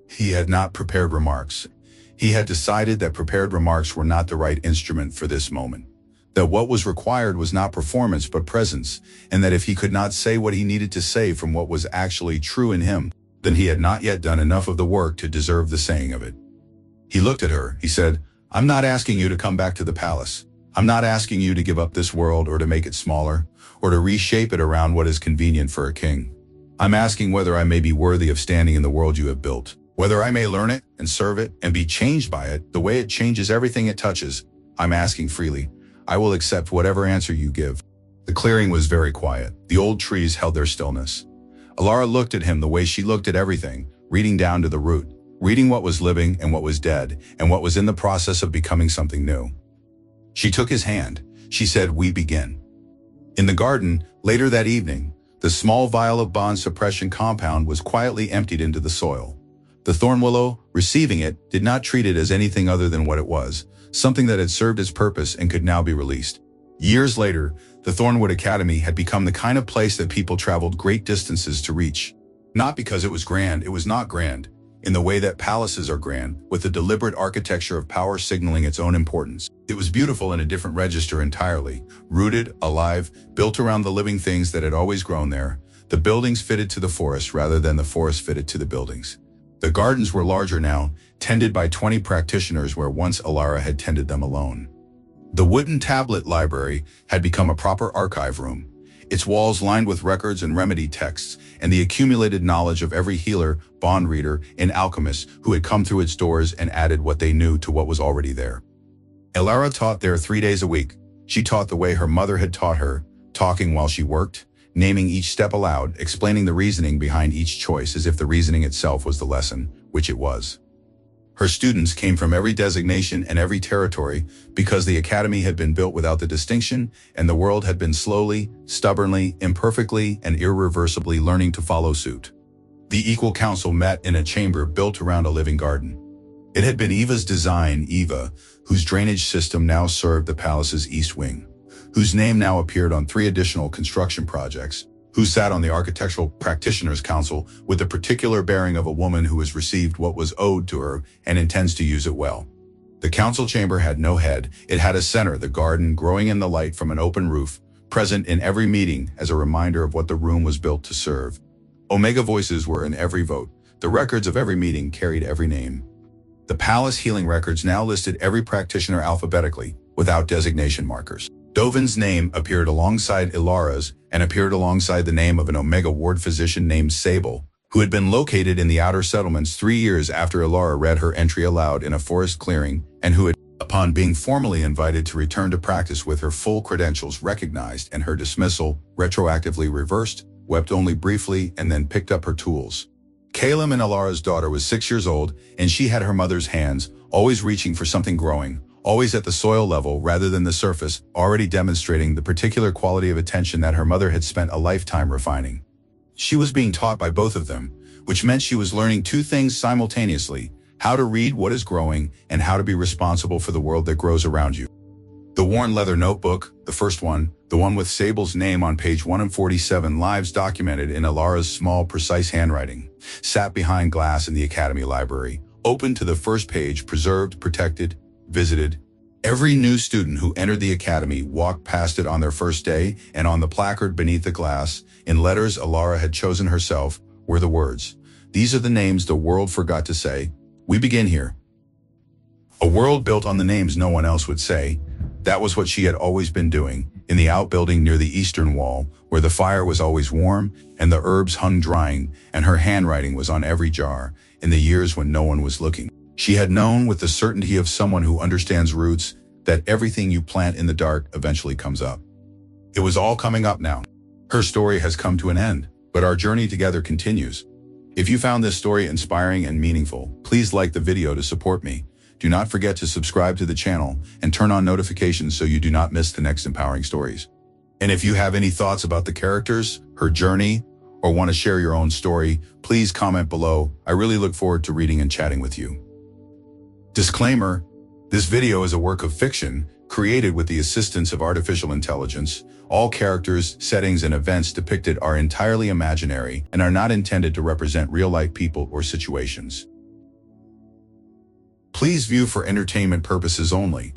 A: He had not prepared remarks. He had decided that prepared remarks were not the right instrument for this moment. That what was required was not performance but presence, and that if he could not say what he needed to say from what was actually true in him, then he had not yet done enough of the work to deserve the saying of it. He looked at her. He said, "I'm not asking you to come back to the palace. I'm not asking you to give up this world or to make it smaller, or to reshape it around what is convenient for a king. I'm asking whether I may be worthy of standing in the world you have built, whether I may learn it and serve it and be changed by it the way it changes everything it touches. I'm asking freely. I will accept whatever answer you give." The clearing was very quiet. The old trees held their stillness. Ilara looked at him the way she looked at everything, reading down to the root, reading what was living and what was dead, and what was in the process of becoming something new. She took his hand. She said, "We begin." In the garden, later that evening, the small vial of bond suppression compound was quietly emptied into the soil. The thorn willow, receiving it, did not treat it as anything other than what it was, something that had served its purpose and could now be released. Years later, the Thornwood Academy had become the kind of place that people traveled great distances to reach. Not because it was grand, it was not grand, in the way that palaces are grand, with the deliberate architecture of power signaling its own importance. It was beautiful in a different register entirely, rooted, alive, built around the living things that had always grown there. The buildings fitted to the forest rather than the forest fitted to the buildings. The gardens were larger now, tended by 20 practitioners where once Ilara had tended them alone. The wooden tablet library had become a proper archive room, its walls lined with records and remedy texts and the accumulated knowledge of every healer, bond reader, and alchemist who had come through its doors and added what they knew to what was already there. Ilara taught there 3 days a week. She taught the way her mother had taught her, talking while she worked, naming each step aloud, explaining the reasoning behind each choice as if the reasoning itself was the lesson, which it was. Her students came from every designation and every territory because the academy had been built without the distinction and the world had been slowly, stubbornly, imperfectly, and irreversibly learning to follow suit. The Equal Council met in a chamber built around a living garden. It had been Eva's design, Eva, whose drainage system now served the palace's east wing, whose name now appeared on 3 additional construction projects, who sat on the Architectural Practitioners' Council with the particular bearing of a woman who has received what was owed to her and intends to use it well. The council chamber had no head. It had a center, the garden growing in the light from an open roof, present in every meeting as a reminder of what the room was built to serve. Omega voices were in every vote. The records of every meeting carried every name. The palace healing records now listed every practitioner alphabetically, without designation markers. Dovin's name appeared alongside Ilara's and appeared alongside the name of an Omega ward physician named Sable, who had been located in the outer settlements 3 years after Ilara read her entry aloud in a forest clearing and who had Upon being formally invited to return to practice with her full credentials recognized and her dismissal retroactively reversed, wept only briefly and then picked up her tools. Calum and Alara's daughter was 6 years old, and she had her mother's hands, always reaching for something growing, always at the soil level rather than the surface, already demonstrating the particular quality of attention that her mother had spent a lifetime refining. She was being taught by both of them, which meant she was learning two things simultaneously: how to read what is growing and how to be responsible for the world that grows around you. The worn leather notebook, the first one, the one with Sable's name on page 147 lives documented in Alara's small, precise handwriting, sat behind glass in the Academy library, open to the first page, preserved, protected, visited. Every new student who entered the Academy walked past it on their first day, and on the placard beneath the glass, in letters Alara had chosen herself, were the words, "These are the names the world forgot to say. We begin here." A world built on the names no one else would say. That was what she had always been doing, in the outbuilding near the eastern wall, where the fire was always warm and the herbs hung drying, and her handwriting was on every jar, in the years when no one was looking. She had known with the certainty of someone who understands roots that everything you plant in the dark eventually comes up. It was all coming up now. Her story has come to an end, but our journey together continues. If you found this story inspiring and meaningful, please like the video to support me. Do not forget to subscribe to the channel and turn on notifications so you do not miss the next empowering stories. And if you have any thoughts about the characters, her journey, or want to share your own story, please comment below. I really look forward to reading and chatting with you. Disclaimer: this video is a work of fiction created with the assistance of artificial intelligence. All characters, settings, and events depicted are entirely imaginary and are not intended to represent real-life people or situations. Please view for entertainment purposes only.